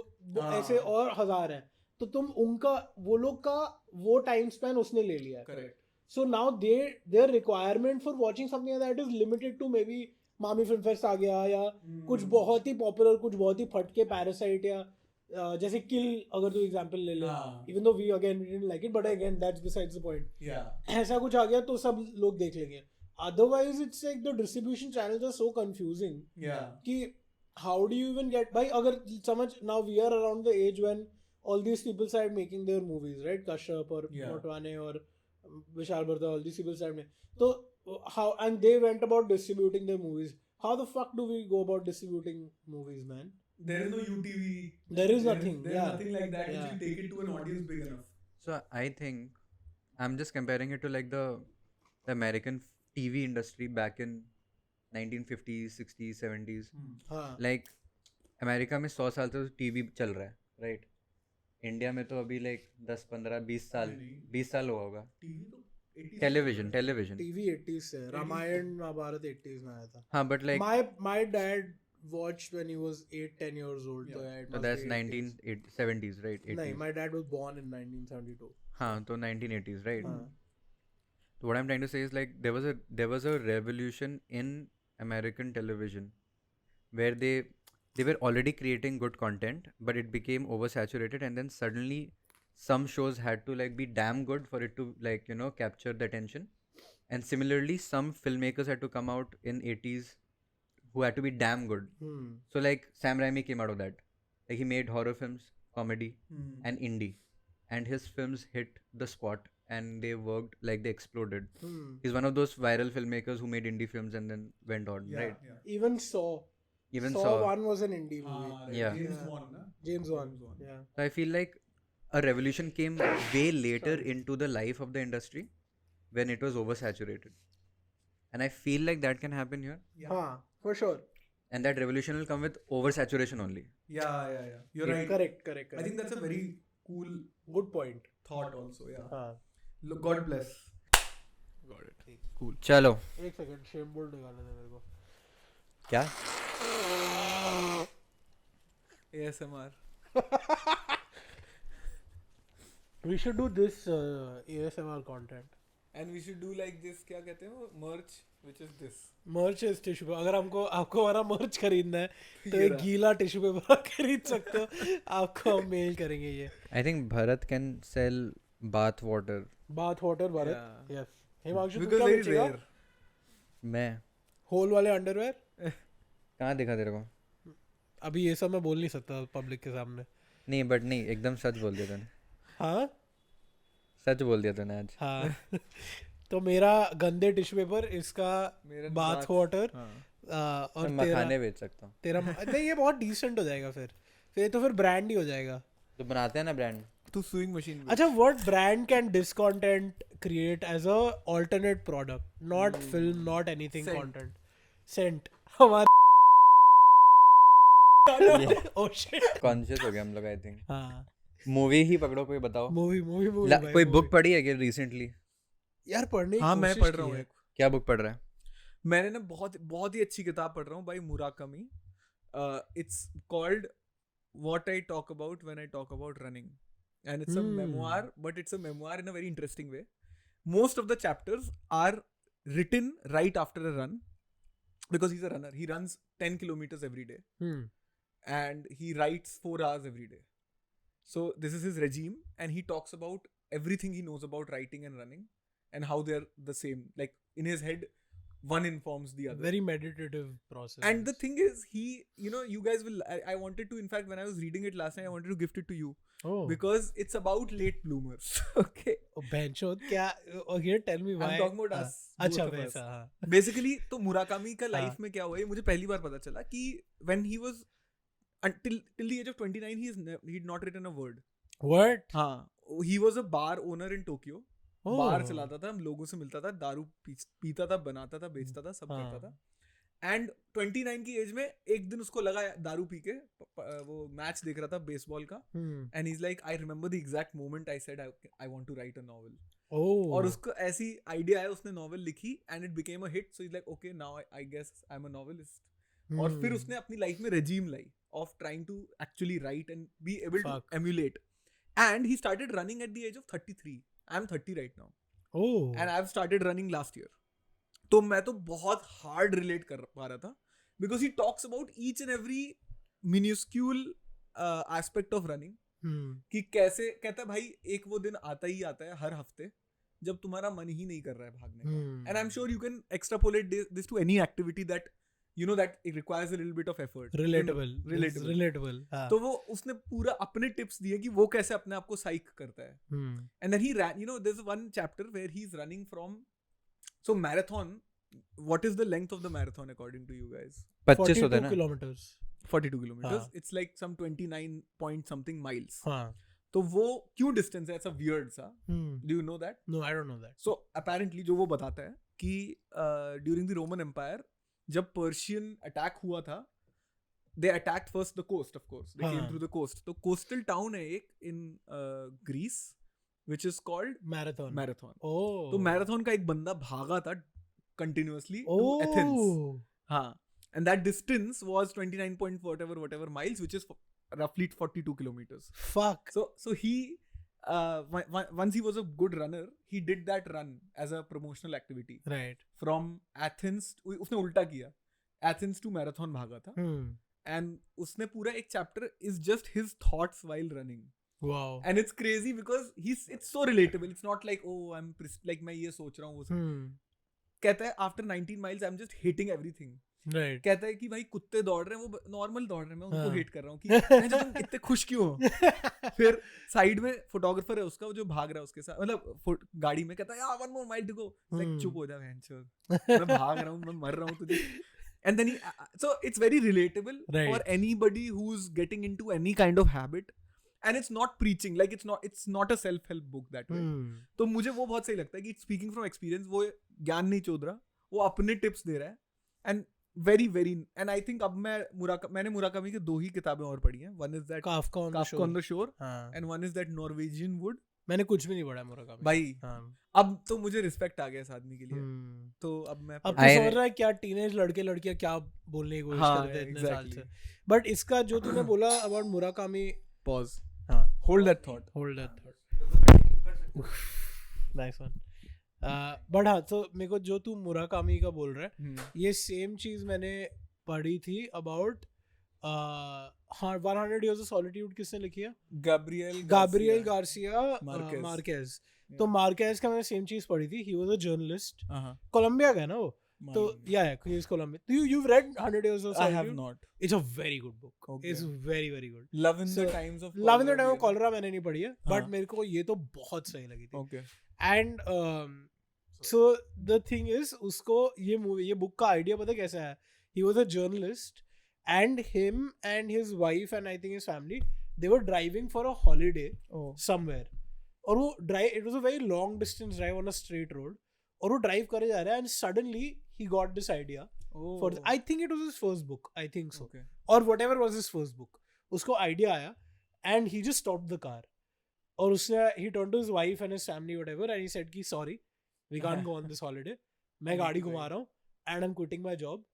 ऐसे और हजार हैं तो तुम उनका वो लोग का वो टाइम स्पैन उसने ले लिया है correct so now their requirement for watching something like that is limited to maybe मामी फिल्म फेस्ट आ गया या कुछ बहुत ही पॉपुलर कुछ बहुत ही फटके पैरासाइट या जैसे किल अगर तू एग्जांपल ले ले even though we didn't like it but again that's besides the point ऐसा कुछ आ गया तो सब लोग देख लेंगे otherwise it's like the distribution channels are so confusing कि how do you even get भाई अगर समझ now we are around the age when all these people started making their movies, right? Kashyap or Yeah. Motwane or Vishal Bharta, all these people started making. So how, and they went about distributing their movies. How the fuck do we go about distributing movies, man? There is no UTV. There is nothing. There's Yeah. nothing like that which Yeah. will take it to an audience big enough. So I think I'm just comparing it to like the American TV industry back in 1950s, 60s, 70s. हाँ. Like America में 100 साल से TV चल रहा है, right? India में तो अभी लाइक 10, 15, 20 साल 20 साल हुआ होगा. टीवी तो 80s टेलीविजन TV 80s से, रामायण महाभारत 80s में आया था. हाँ, but like My dad watched when he was 8-10 years old. Yeah. So it so must that's be 1970s, right? 80s. No, my dad was born in 1972. हाँ, तो 1980s, right? हाँ. So what I'm trying to say is like there was a revolution in American television where they were already creating good content, but it became oversaturated, and then suddenly some shows had to like be damn good for it to like, you know, capture the attention. And similarly, some filmmakers had to come out in 80s who had to be damn good. So like Sam Raimi came out of that. Like he made horror films, comedy, and indie, and his films hit the spot and they worked like they exploded. He's one of those viral filmmakers who made indie films and then went on, right? Yeah. Even Saw. Even Saw Saw. 1 was an indie movie. Right. Yeah. James Yeah. Wan, na? James Wan. Yeah. So I feel like a revolution came way later into the life of the industry when it was oversaturated. And I feel like that can happen here. Huh, for sure. And that revolution will come with oversaturation only. Yeah. You're right. Correct. I think that's a very cool good point. thought also. Yeah. हाँ. Look, God bless. Got it. Cool. Chalo. एक second Shem bold निकालने दे मेरे को. क्या? ASMR. We should do this ASMR content. And we should do like this. क्या कहते हैं वो merch, which is this. मर्च इज टिश्यू पेपर. अगर आपको हमारा मर्च खरीदना है तो ये एक रहा. गीला टिश्यू पेपर खरीद सकते हो. आपको हम मेल करेंगे ये. I think Bharat can sell bath water. Bath water Bharat. Yeah. Yes. Himanshu तू Because क्या very बेचेगा? rare. मैं होल वाले अंडरवेयर. कहाँ देखा तेरे को? अभी ये सब मैं बोल नहीं सकता पब्लिक के सामने. नहीं, बट नहीं, एकदम सच बोल दिया तूने. हाँ सच बोल दिया तूने आज. हाँ. तो मेरा गंदे टिश्यू पेपर, इसका मेरा बाथ bath- वाटर हाँ. और मैं मखाने बेच सकता हूँ. तेरा नहीं, ये बहुत डिसेंट हो जाएगा फिर तो फिर ब्रांड ही हो जाएगा. तो बनाते हैं ना ब्रांड. तू sewing machine. अच्छा, what brand can discontent create as a alternate product, not film, not anything Scent. content? Scent. हमारे oh shit. कॉन्शियस हो गए हम लोग, आई थिंक. हाँ. मूवी ही पकड़ो, कोई बताओ. मूवी कोई बुक पढ़ी है क्या रिसेंटली? यार पढ़ने की हाँ, मैं कोशिश पढ़ की रहा हूँ है. एक. क्या बुक पढ़ रहा है? मैंने ना बहुत ही अच्छी किताब पढ़ रहा हूँ भाई, मुराकमी. It's called What I Talk About When I Talk About Running, and it's a memoir, but it's a memoir in a very interesting way. Most of the chapters are written right after a run, because he's a runner. He runs 10 kilometers every day, and he writes 4 hours every day. So this is his regime, and he talks about everything he knows about writing and running and how they're the same. Like in his head, one informs the other. Very meditative process. And the thing is, you guys will. I wanted to, in fact, when I was reading it last night, I wanted to gift it to you because it's about late bloomers. Okay. Oh, bencho, क्या? Okay, tell me why. I'm talking about us. अच्छा, both of us. वैसा. हाँ. Basically, तो Murakami का life में क्या हुआ है मुझे पहली बार पता चला कि when he was until the age of 29, he'd not written a word. What? हाँ, he was a bar owner in Tokyo. Oh. बार चलाता था, हम लोगों से मिलता था, दारू पीता था, बनाता था, बेचता था, सब करता था. एंड 29 की एज में एक दिन उसको लगा दारू पी के वो मैच देख रहा था बेसबॉल का, and he is like, I remember the exact moment I said I want to write a novel. और उसको ऐसी आइडिया आया, उसने नॉवेल लिखी and it became a hit. So is like, okay now I guess I am a novelist. और फिर उसने अपनी लाइफ में रेजीम लाई of trying to actually write and be able to emulate. And he started running at the as of 33. I am 30 right now. Oh. And I've started running last year. तो मैं तो बहुत hard relate कर पा रहा था because he talks about each and every minuscule aspect of running. कि कैसे कहता है भाई, एक वो दिन आता ही आता है हर हफ्ते जब तुम्हारा मन ही नहीं कर रहा है भागने का. And I'm sure you can extrapolate this to any activity that you know that it requires a little bit of effort. relatable. Relatable. Relatable. हाँ. तो वो उसने पूरा अपने टिप्स दिए कि वो कैसे अपने आप को साइक करता है. And then he ran, you know, there's one chapter where he's running from, so marathon, what is the length of the marathon according to you guys? 25 होता है 42 ना. kilometers. 42 kilometers. हाँ. It's like some 29 point something miles. हाँ. तो वो क्यों distance है? ऐसा वियर्ड सा. Hmm. Do you know that? No, I don't know that. So apparently जो वो बताता है कि during the Roman Empire जब पर्शियन अटैक हुआ था, they attacked first the coast, of course. They came हाँ. through the coast. तो coastal town है एक in Greece which is called Marathon. Marathon. Oh. तो मैराथन का एक बंदा भागा था continuously to Oh. Athens. हाँ. And that distance was 29 point whatever miles, which is roughly 42 kilometers. Fuck. So he once he was a good runner, he did that run as a promotional activity Right. from Athens. उसने उल्टा किया. Athens to marathon भागा था. Hmm. And उसने पूरा एक chapter is just his thoughts while running. Wow. And it's crazy because it's so relatable. It's not like, oh, I'm like मैं ये सोच रहा हूँ वो. Hmm. कहता है after 19 miles I'm just hating everything. Right. कहता है कि भाई कुत्ते दौड़ रहे हैं, वो नॉर्मल दौड़ रहे हैं, मैं उनको हाँ. हेट कर रहा हूँ कि मैं जब तुम इतने खुश क्यों हो. फिर साइड में फोटोग्राफर है उसका, वो जो भाग रहा है उसके साथ, मतलब गाड़ी में, कहता है यार 1 more mile to go. Like चुप हो जा बहनचोद, मैं भाग रहा हूँ, मैं मर रहा हूँ तुझे. And then so it's very relatable Right. for anybody who's getting into any kind of habit. And it's not preaching, like it's not a self-help book that way. Hmm. तो मुझे वो बहुत सही लगता है कि speaking from experience, वो ज्ञान नहीं चोद रहा, वो अपने टिप्स दे रहा है. And very and I think अब मैंने मुराकामी की 2 ही किताबें और पढ़ी हैं. One is that Kafka on the Kafka Shore. on the Shore, हाँ. and one is that Norwegian Wood. मैंने कुछ भी नहीं पढ़ा मुराकामी. भाई हाँ. अब तो मुझे रिस्पेक्ट आ गया इस आदमी के लिए. Hmm. तो अब मैं अब तो समझ रहा है क्या टीनेज लड़के लड़कियां क्या बोलने की कोशिश हाँ, करते हैं इतने साल exactly. से. बट इसका जो तूने बोला अबाउट मुराकामी, pause. हाँ, Hold that thought. Hold that thought. Nice one. But हाँ, तो मेरे को जो तू मुराकामी का बोल रहा है, ये सेम चीज मैंने पढ़ी थी अबाउट हाँ 100 Years of Solitude. किसने लिखी है? Gabriel Garcia Marquez. तो मार्केज का मैंने सेम चीज पढ़ी थी. He was a journalist. Colombia का है ना वो. तो yeah, he is Colombian. You've read 100 Years of Solitude? I have not. It's a very good book. Okay. It's very good. Love in the Times of Love in the Time of Cholera. Cholera मैंने नहीं पढ़ी है, हाँ. but मेरे को ये तो बहुत सही लगी थी. Okay. And so the thing is, उसको ये book का idea पता कैसा है? He was a journalist, and him and his wife and I think his family, they were driving for a holiday somewhere. और वो it was a very long distance drive on a straight road. और वो drive करे जा रहा है, and suddenly he got this idea. For I think it was his first book. I think so. Okay. Or whatever was his first book. उसको idea आया, and he just stopped the car. और उसने he turned to his wife and his family whatever, and he said कि sorry, we can't go on this holiday. मैं गाड़ी घुमा रहा हूँ, and I'm quitting my job.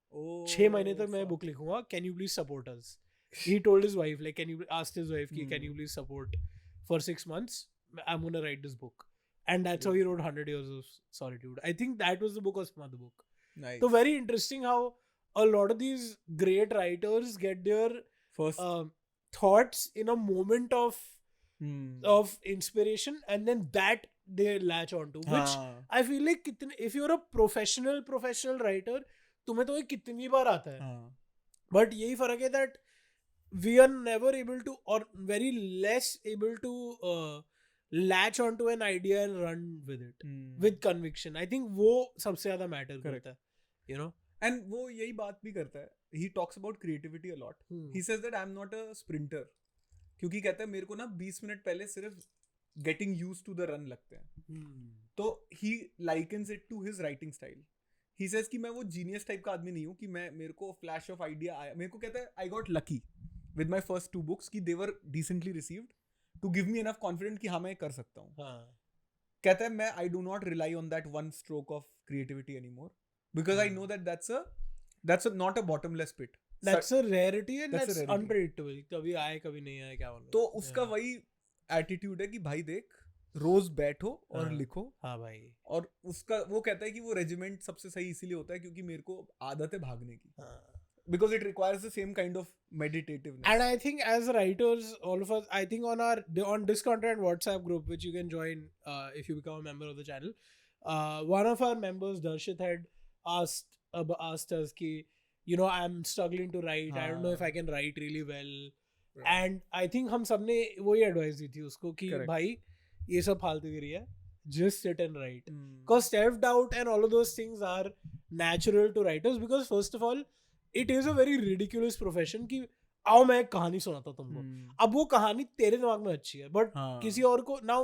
6 महीने तक मैं book लिखूंगा. Can you please support us? He told his wife, like, asked his wife, can you please support for 6 months? I'm gonna write this book. And that's how he wrote 100 Years of Solitude. I think that was the book or some other book. Nice. So very interesting how a lot of these great writers get their First thoughts in a moment of inspiration, and then that they latch onto, which I feel like if you're a professional writer, तुम्हें तो ये कितनी बार आता है. But यही फर्क है that we are never able to, or very less able to latch onto an idea and run with it with conviction. I think वो सबसे ज़्यादा matter करता है, you know. And वो यही बात भी करता है. He talks about creativity a lot. He says that I'm not a sprinter. क्योंकि कहता है मेरे को ना 20 मिनट पहले सिर्फ getting used to the run लगते हैं. तो he likens it to his writing style. He says कि मैं वो genius type का आदमी नहीं हूँ कि मेरे को flash of idea आया. मेरे को कहता है I got lucky with my first 2 books कि they were decently received to give me enough confidence कि हाँ मैं कर सकता हूँ. कहता है मैं I do not rely on that one stroke of creativity anymore because I know that that's not a bottomless pit. That's a rarity and That's a that's rarity. unpredictable. कभी आए कभी नहीं आए, क्या बोलूं. तो उसका वही attitude है कि भाई देख रोज बैठो और हाँ. लिखो. हाँ भाई. और उसका वो कहता है कि वो रेजिमेंट सबसे सही इसीलिए होता है क्योंकि मेरे को आदत है भागने की. Because it requires the same kind of meditativeness. And I think as writers, all of us, I think on Discontent WhatsApp group, which you can join if you become a member of the channel, one of our members, Darshit, had asked us ki you know, I'm struggling to write, I don't know if I can write really well. And I think हम सबने वही advice दी थी उसको कि Correct. भाई ये सब फालतूगिरी है, just sit and write. Because self-doubt and all of those things are natural to writers, because first of all it is a very ridiculous profession कि आओ मैं एक कहानी सुनाता हूँ तुमको. अब वो कहानी तेरे दिमाग में अच्छी है, but किसी और को now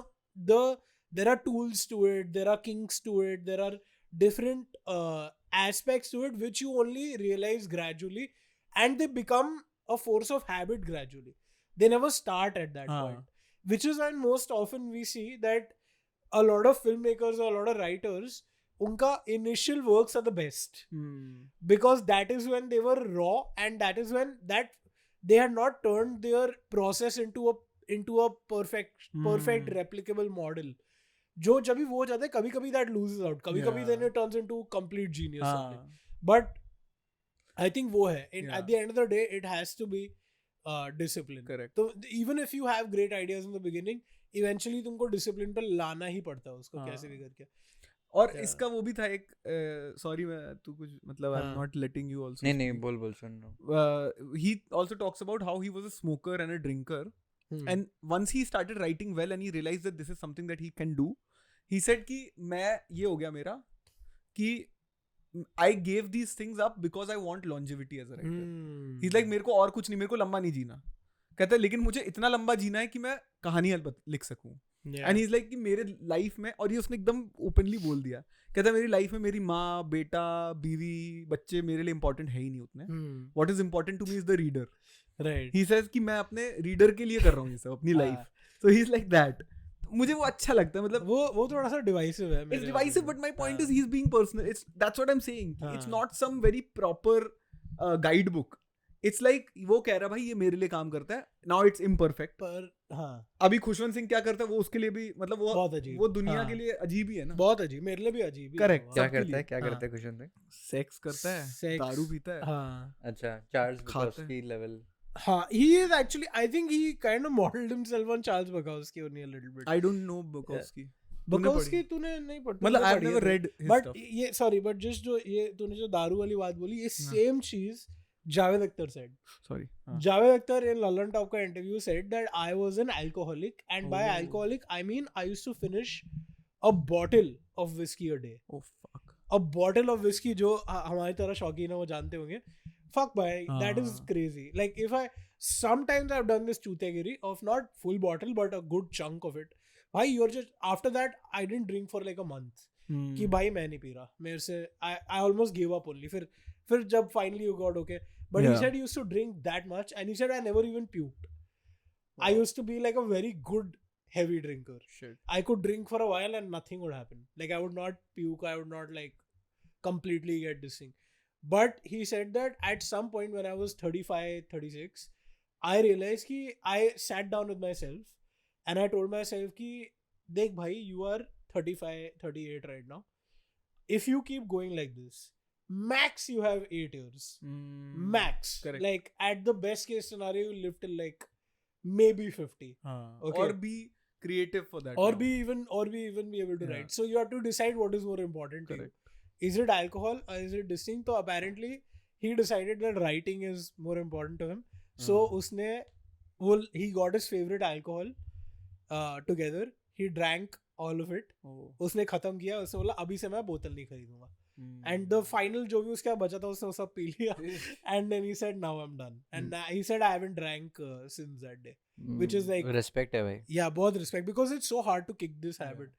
there are tools to it, there are kinks to it, there are different aspects to it which you only realize gradually, and they become a force of habit gradually. They never start at that point, which is when most often we see that a lot of filmmakers or a lot of writers, unka initial works are the best, because that is when they were raw, and that is when that they had not turned their process into a perfect replicable model. जो जब भी वो हो जाता है, कभी कभी that loses out, कभी कभी then it turns into complete genius only. But I think वो है, at the end of the day it has to be discipline. Correct. तो even if you have great ideas in the beginning, eventually तुमको discipline पे लाना ही पड़ता है उसको, कैसे भी करके. और इसका वो भी था एक, sorry मैं तू कुछ मतलब I'm not letting you also. नहीं बोल सुन. He also talks about how he was a smoker and a drinker. And once he started writing well and he realized that this is something that he can do, he said कि मैं ये हो गया मेरा कि I gave these things up because I want longevity as a writer. He's like मेरे को और कुछ नहीं, मेरे को लंबा नहीं जीना. कहता है लेकिन मुझे इतना लंबा जीना है कि मैं कहानियां लिख सकूं. एंड ही इज लाइक कि मेरे लाइफ में, और ये उसने एकदम ओपनली बोल दिया, कहता है मेरी लाइफ में मेरी माँ, बेटा, बीवी, बच्चे मेरे लिए इंपॉर्टेंट है ही नहीं उतने. What is important to me is the reader. Right. He says कि मैं अपने रीडर के लिए कर रहा हूँ ये सब अपनी life. So he is like that. मुझे वो अच्छा लगता है, मतलब वो थोड़ा सा डिवाइसिव है. It's divisive, but my point is he is being personal. It's that's what I am saying. It's not some very proper guide book. It's like वो कह रहा है भाई ये मेरे लिए काम करता है. नाउ इट्स इम्परफेक्ट, पर अभी खुशवंत सिंह क्या करता है वो उसके लिए भी, मतलब वो बहुत अजीब, वो दुनिया के लिए अजीब ही है ना. बहुत अजीब, मेरे लिए भी अजीब ही. करेक्ट. क्या करता है खुशवंत सिंह? सेक्स करता है, दारू पीता है. अच्छा, Charles Bukowski level. He is actually, I think he kind of modeled himself on Charles Bukowski only a little bit. I don't know Bukowski. Bukowski तूने नहीं पढ़ा, मतलब I've never read his but stuff. ये sorry, but just जो ये तूने जो दारू वाली बात बोली, ये same चीज Javed Akhtar said. Sorry. Javed Akhtar in London Top का interview said that I was an alcoholic, and by alcoholic I mean I used to finish a bottle of whiskey a day. Oh fuck. A bottle of whiskey, जो हमारी तरह शौकीन है वो जानते होंगे. Fuck bhai, that is crazy. Like if sometimes I've done this chutagiri of not full bottle but a good chunk of it. Bhai, you're just, after that I didn't drink for like a month. कि भाई मैं नहीं P रहा, मेरे से I almost gave up only. फिर जब finally you got okay. But he said he used to drink that much, and he said I never even puked. Wow. I used to be like a very good heavy drinker. Shit. I could drink for a while and nothing would happen. Like I would not puke, I would not like completely get this thing. But he said that at some point when I was 35, 36, I realized कि I sat down with myself and I told myself कि देख भाई, you are 35, 38 right now. If you keep going like this, max you have 8 years. Max. Correct. Like at the best case scenario, you live till like maybe 50. Okay. Or be creative for that. Or be even be able to write. So you have to decide what is more important to you. Is it alcohol or is it this thing? So apparently he decided that writing is more important to him. So he got his favorite alcohol together. He drank all of it. उसने खत्म किया. उसने बोला अभी से मैं बोतल नहीं खरीदूंगा. And the final जो भी उसका बचा था उसने सब पी लिया. And then he said now I'm done. And he said I haven't drank since that day. Which is like respect है भाई. Yeah, बहुत respect, because it's so hard to kick this habit.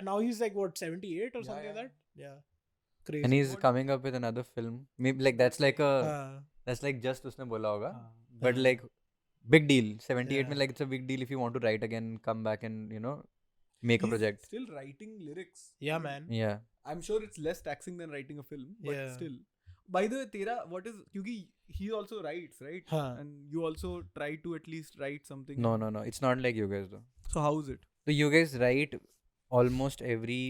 Now he's like what, 78 or something like that. Yeah. Crazy. And he's coming up with another film. Maybe like that's like just उसने बोला होगा. But like big deal. 78 में like it's a big deal if you want to write again, come back and make a project. Still writing lyrics. Yeah, man. Yeah. I'm sure it's less taxing than writing a film, but still. By the way, तेरा what is, क्योंकि he also writes, right? And you also try to at least write something. No. It's not like you guys though. So how is it? So you guys write almost every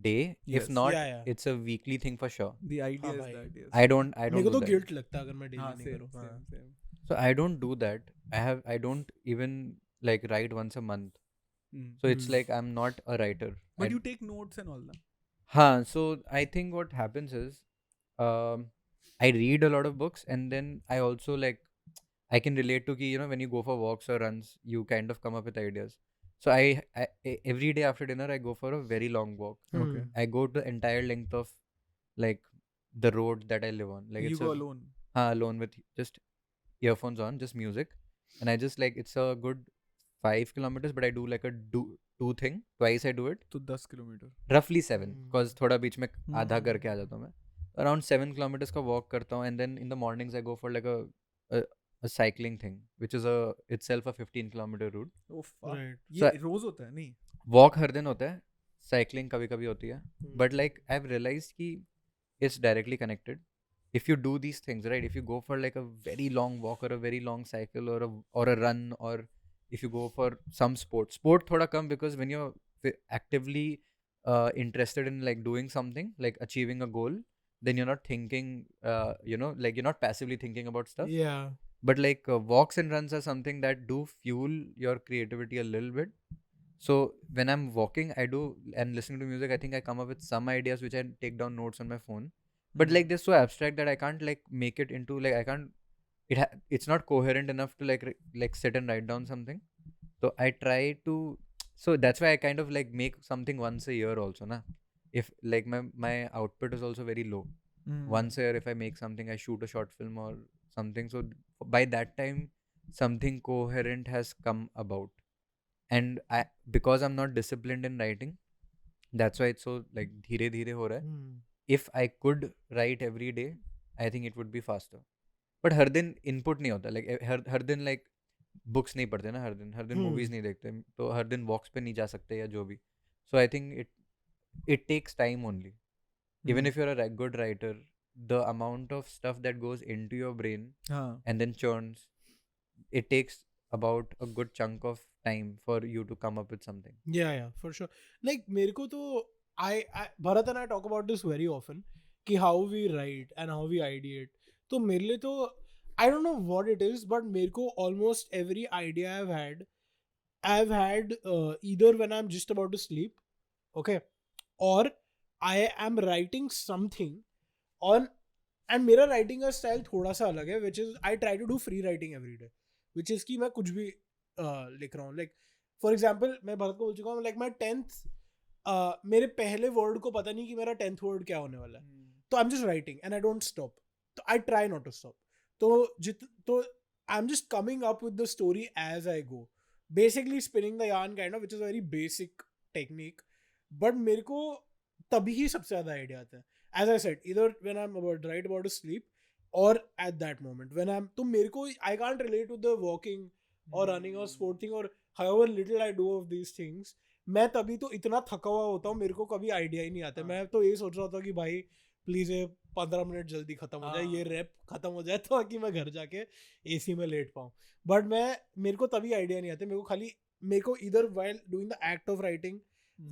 day. Yes. If not, it's a weekly thing for sure. The idea is that. Yes. I don't मेरे को do तो that. guilt लगता है अगर मैं daily नहीं करूँ. Same. So I don't do that. I don't even like write once a month. So it's like I'm not a writer. But you take notes and all that. So I think what happens is I read a lot of books, and then I also like I can relate to ki, when you go for walks or runs, you kind of come up with ideas. So every day after dinner I go for a very long walk. Okay. I go the entire length of like the road that I live on. Like You it's go alone alone with just earphones on, just music, and I just like it's a good 5 kilometers, but I do like a two thing twice. I do it to 10 kilometer. roughly 7 Hmm. because थोड़ा बीच में आधा Hmm. करके आ जाता हूँ मैं. Around 7 kilometers का walk करता हूँ, and then in the mornings I go for like a, a cycling thing, which is itself a 15 kilometer route. Oh fuck. Right. ये So- रोज होता है नहीं? Walk हर दिन होता है, cycling कभी कभी होती है, Hmm. but like I've realized कि it's directly connected. If you do these things, right, if you go for like a very long walk or a very long cycle or a run, or if you go for some sport thoda kam, because when you're actively interested in like doing something, like achieving a goal, then you're not thinking like you're not passively thinking about stuff. Yeah. But like walks and runs are something that do fuel your creativity a little bit. So when I'm walking, I do, and listening to music, I think I come up with some ideas which I take down notes on my phone. But like they're so abstract that I can't like make it into like I can't. It's not coherent enough to like sit and write down something. So I try to. So that's why I kind of like make something once a year also, na. If like my output is also very low. Hmm. Once a year, if I make something, I shoot a short film or something. So by that time, something coherent has come about, and because I'm not disciplined in writing, that's why it's so like धीरे धीरे हो रहा है. Hmm. If I could write every day, I think it would be faster. But हर दिन input नहीं होता, like हर दिन like books नहीं पढ़ते ना, हर दिन movies नहीं देखते, तो हर दिन walks पे नहीं जा सकते या जो भी. So I think it takes time only. Even if you're a good writer, the amount of stuff that goes into your brain हाँ. and then churns, it takes about a good chunk of time for you to come up with something. Yeah, for sure. Like मेरे को तो I Bharat and I talk about this very often कि how we write and how we ideate. तो मेरे लिए तो I don't know what it is, but मेरे को almost every idea I've had either when I'm just about to sleep, okay, or I am writing something on, and मेरा writing का style थोड़ा सा अलग है, which is I try to do free writing every day, which is कि मैं कुछ भी लिख रहा हूँ. Like for example, मैं भरत को बोल चुका हूँ like my 10th मेरे पहले word को पता नहीं कि मेरा 10th word क्या होने वाला है, तो I'm just writing and I don't stop. तो I try not to stop. तो I'm just coming up with the story as I go, basically spinning the yarn kind of, which is a very basic technique. But मेरे को तभी ही सबसे ज़्यादा idea आता है, as I said, either when I'm about to sleep or at that moment when I'm, तो मेरे को I can't relate to the walking or running or sport thing or however little I do of these things. मैं तभी तो इतना थका हुआ होता हूँ, मेरे को कभी आइडिया ही नहीं आता. मैं तो ये सोच रहा था कि भाई प्लीज ये 15 मिनट जल्दी खत्म हो जाए, ये रैप खत्म हो जाए ताकि मैं घर जाके एसी में लेट पाऊँ. बट मेरे को तभी आइडिया नहीं आते, मेरे को इधर while doing the act of writing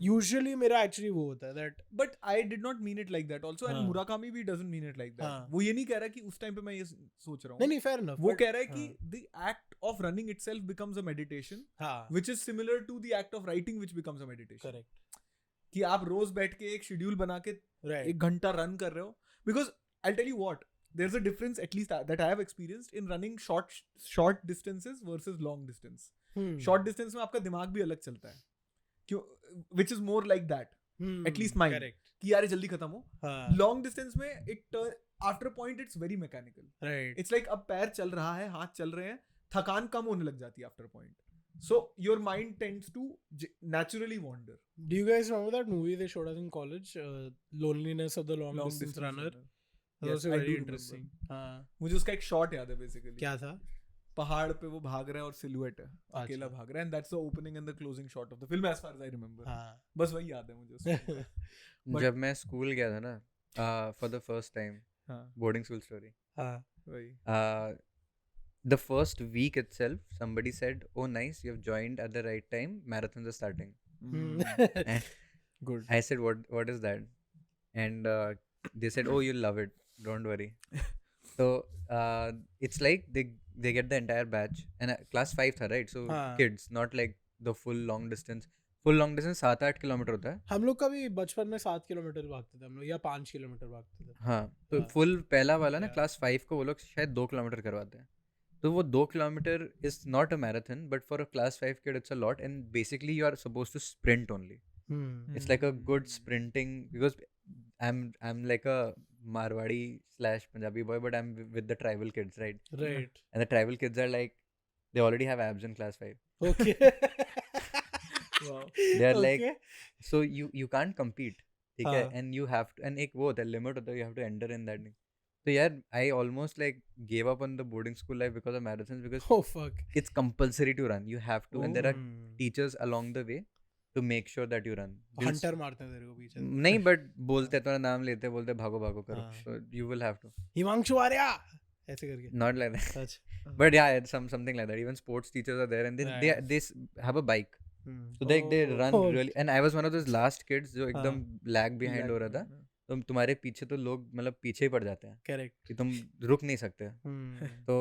usually मेरा actually वो होता है that But I did not mean it like that also, and हाँ. Murakami भी doesn't mean it like that. हाँ. वो ये नहीं कह रहा कि उस टाइम पे मैं ये सोच रहा हूँ. नहीं fair enough. वो but- कह रहा है कि हाँ. the act of running itself becomes a meditation, हाँ, which is similar to the act of writing, which becomes a meditation. correct, कि आप रोज बैठ के एक शेड्यूल बना के right, 1 घंटा रन कर रहे हो. Because I'll tell you what, there's a difference, at least that I have experienced, in running short distances versus long distance. Short distance में आपका दिमाग भी अलग चलता है, क्यों, which is more like that, at least mine, correct, कि यार ये जल्दी खत्म हो. हाँ, Long distance में after a point it's very mechanical. right, It's like अब पैर चल रहा है, हाथ चल रहे हैं, थकान कम होने लग जाती है after a point. So your mind tends to naturally wander. Do you guys remember that movie they showed us in college, Loneliness of the Long Distance Runner? That Yes, was I very do remember. interesting. हाँ, मुझे उसका एक shot याद है basically. क्या था? पहाड़ पे वो भाग रहा है और सिलुएट है, अच्छा. अकेला भाग रहा है, and that's the opening and the closing shot of the film as far as I remember. हाँ, बस वही याद है मुझे उसका. But- जब मैं स्कूल गया था ना, for the first time, हाँ, boarding school story, हाँ, वही. the first week itself, somebody said, "Oh, nice, you have joined at the right time. Marathons are starting." And Good. I said, "What is that?" And they said, "Oh, you'll love it. Don't worry." So it's like they get the entire batch, and class 5 tha, right? So हाँ. kids, not like the full long distance. Full long distance 7-8 kilometre होता है. हम लोग का भी बचपन में 7 kilometre भागते थे हम लोग, या 5 किलोमीटर भागते थे. हाँ, तो हाँ. फुल पहला वाला ना Yeah. क्लास 5 को वो लोग शायद 2 किलोमीटर करवाते हैं. तो वो 2 kilometre is not a marathon, but for a class 5 kid it's a lot, and basically you are supposed to sprint only. It's like a good sprinting, because I'm like a Marwadi / Punjabi boy, but I'm with the tribal kids, right? Right. And the tribal kids are like, they already have abs in class 5. Okay. Wow. They are like, Okay. so you can't compete, ठीक है? हाँ. And you have to, and एक वो होता है limit होता है, you have to enter in that. So यार, I almost like gave up on the boarding school life because of marathons, because Oh fuck. it's compulsory to run. You have to, and there are Hmm. teachers along the way to make sure that you run. Hunter मारते हैं तेरे को पीछे से. नहीं, but बोलते हैं, तुम्हारा नाम लेते हैं, बोलते हैं भागो भागो करो. हाँ. So you will have to. Himanshu Arya ऐसे करके. Not like that. अच्छा. But yeah, it's something like that. Even sports teachers are there, and then they have a bike. So they run Oh. really. And I was one of those last kids जो एकदम lag behind Lag हो रहा था. behind, तो तुम्हारे पीछे तो लोग मतलब पीछे ही पड़ जाते हैं Correct. कि तुम रुक नहीं सकते. तो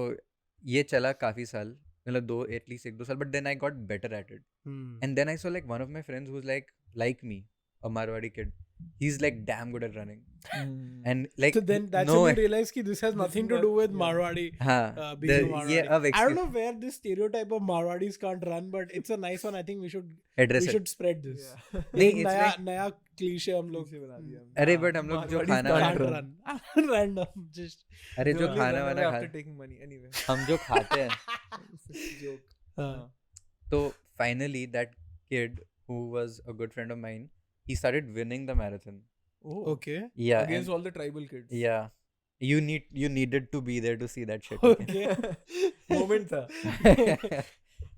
ये चला काफी साल, मतलब एटलीस्ट 1-2 साल, but then I got better at it. And then I saw like one of my friends who's like me, a Marwadi kid. He's like damn good at running. And like So then that's no, when you realize कि this has nothing to do with Marwadi. हाँ, being a ये Marwadi. अब I don't excuse know where this stereotype of Marwadis can't run, but it's a nice one. I think we should address it. spread this. Yeah. नहीं, एक it's नया like- नया cliche हम लोग से बना दिया हमने. अरे but हम लोग जो Marwadis खाना can't वाना can't run. Random just. अरे They जो only खाना run वाना away खा after taking money anyway. हम जो खाते हैं, It's a joke. हाँ. तो finally that kid who was a good friend of mine, he started winning the marathon. Oh. Okay. Yeah, Against and- all the tribal kids. yeah, you needed to be there to see that shit. Okay. Moment था.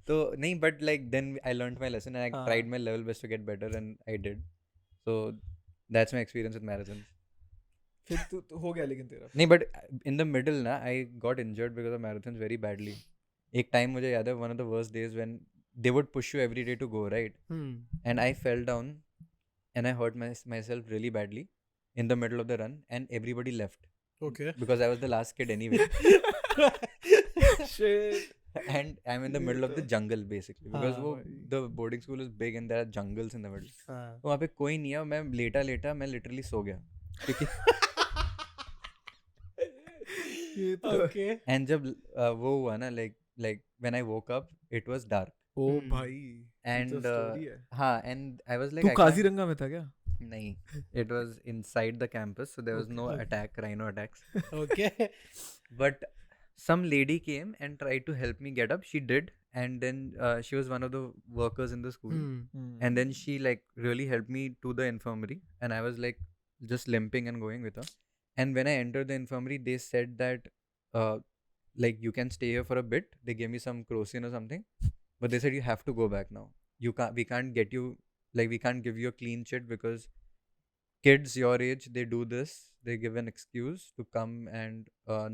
तो नहीं, but like then I learned my lesson and I हाँ. tried my level best to get better, and I did. So that's my experience with marathons. फिर तो हो गया लेकिन तेरा. नहीं, but in the middle ना, I got injured because of marathons very badly. एक time मुझे याद है, one of the worst days when they would push you every day to go, right? And I fell down and I hurt myself really badly in the middle of the run, and everybody left Okay. because I was the last kid anyway. Shit. And I'm in the middle of the jungle basically, because हाँ, वो the boarding school is big and there are jungles in the middle. हाँ. तो वहाँ पे कोई नहीं है, मैं लेटा मैं literally सो गया क्योंकि ये तो. Okay. and जब वो हुआ ना, like when I woke up it was dark, O Hmm. भाई. and तो story है. हाँ, and I was like, तू I can't- काजीरंगा में था क्या? नहीं, it was inside the campus, so there was no rhino attacks. Okay. But some lady came and tried to help me get up. She did, and then she was one of the workers in the school, and then she like really helped me to the infirmary, and I was like just limping and going with her. And when I entered the infirmary, they said that like you can stay here for a bit. They gave me some crocin or something, but they said you have to go back now. We can't get you, like we can't give you a clean shit because kids your age, they do this. They give an excuse to come and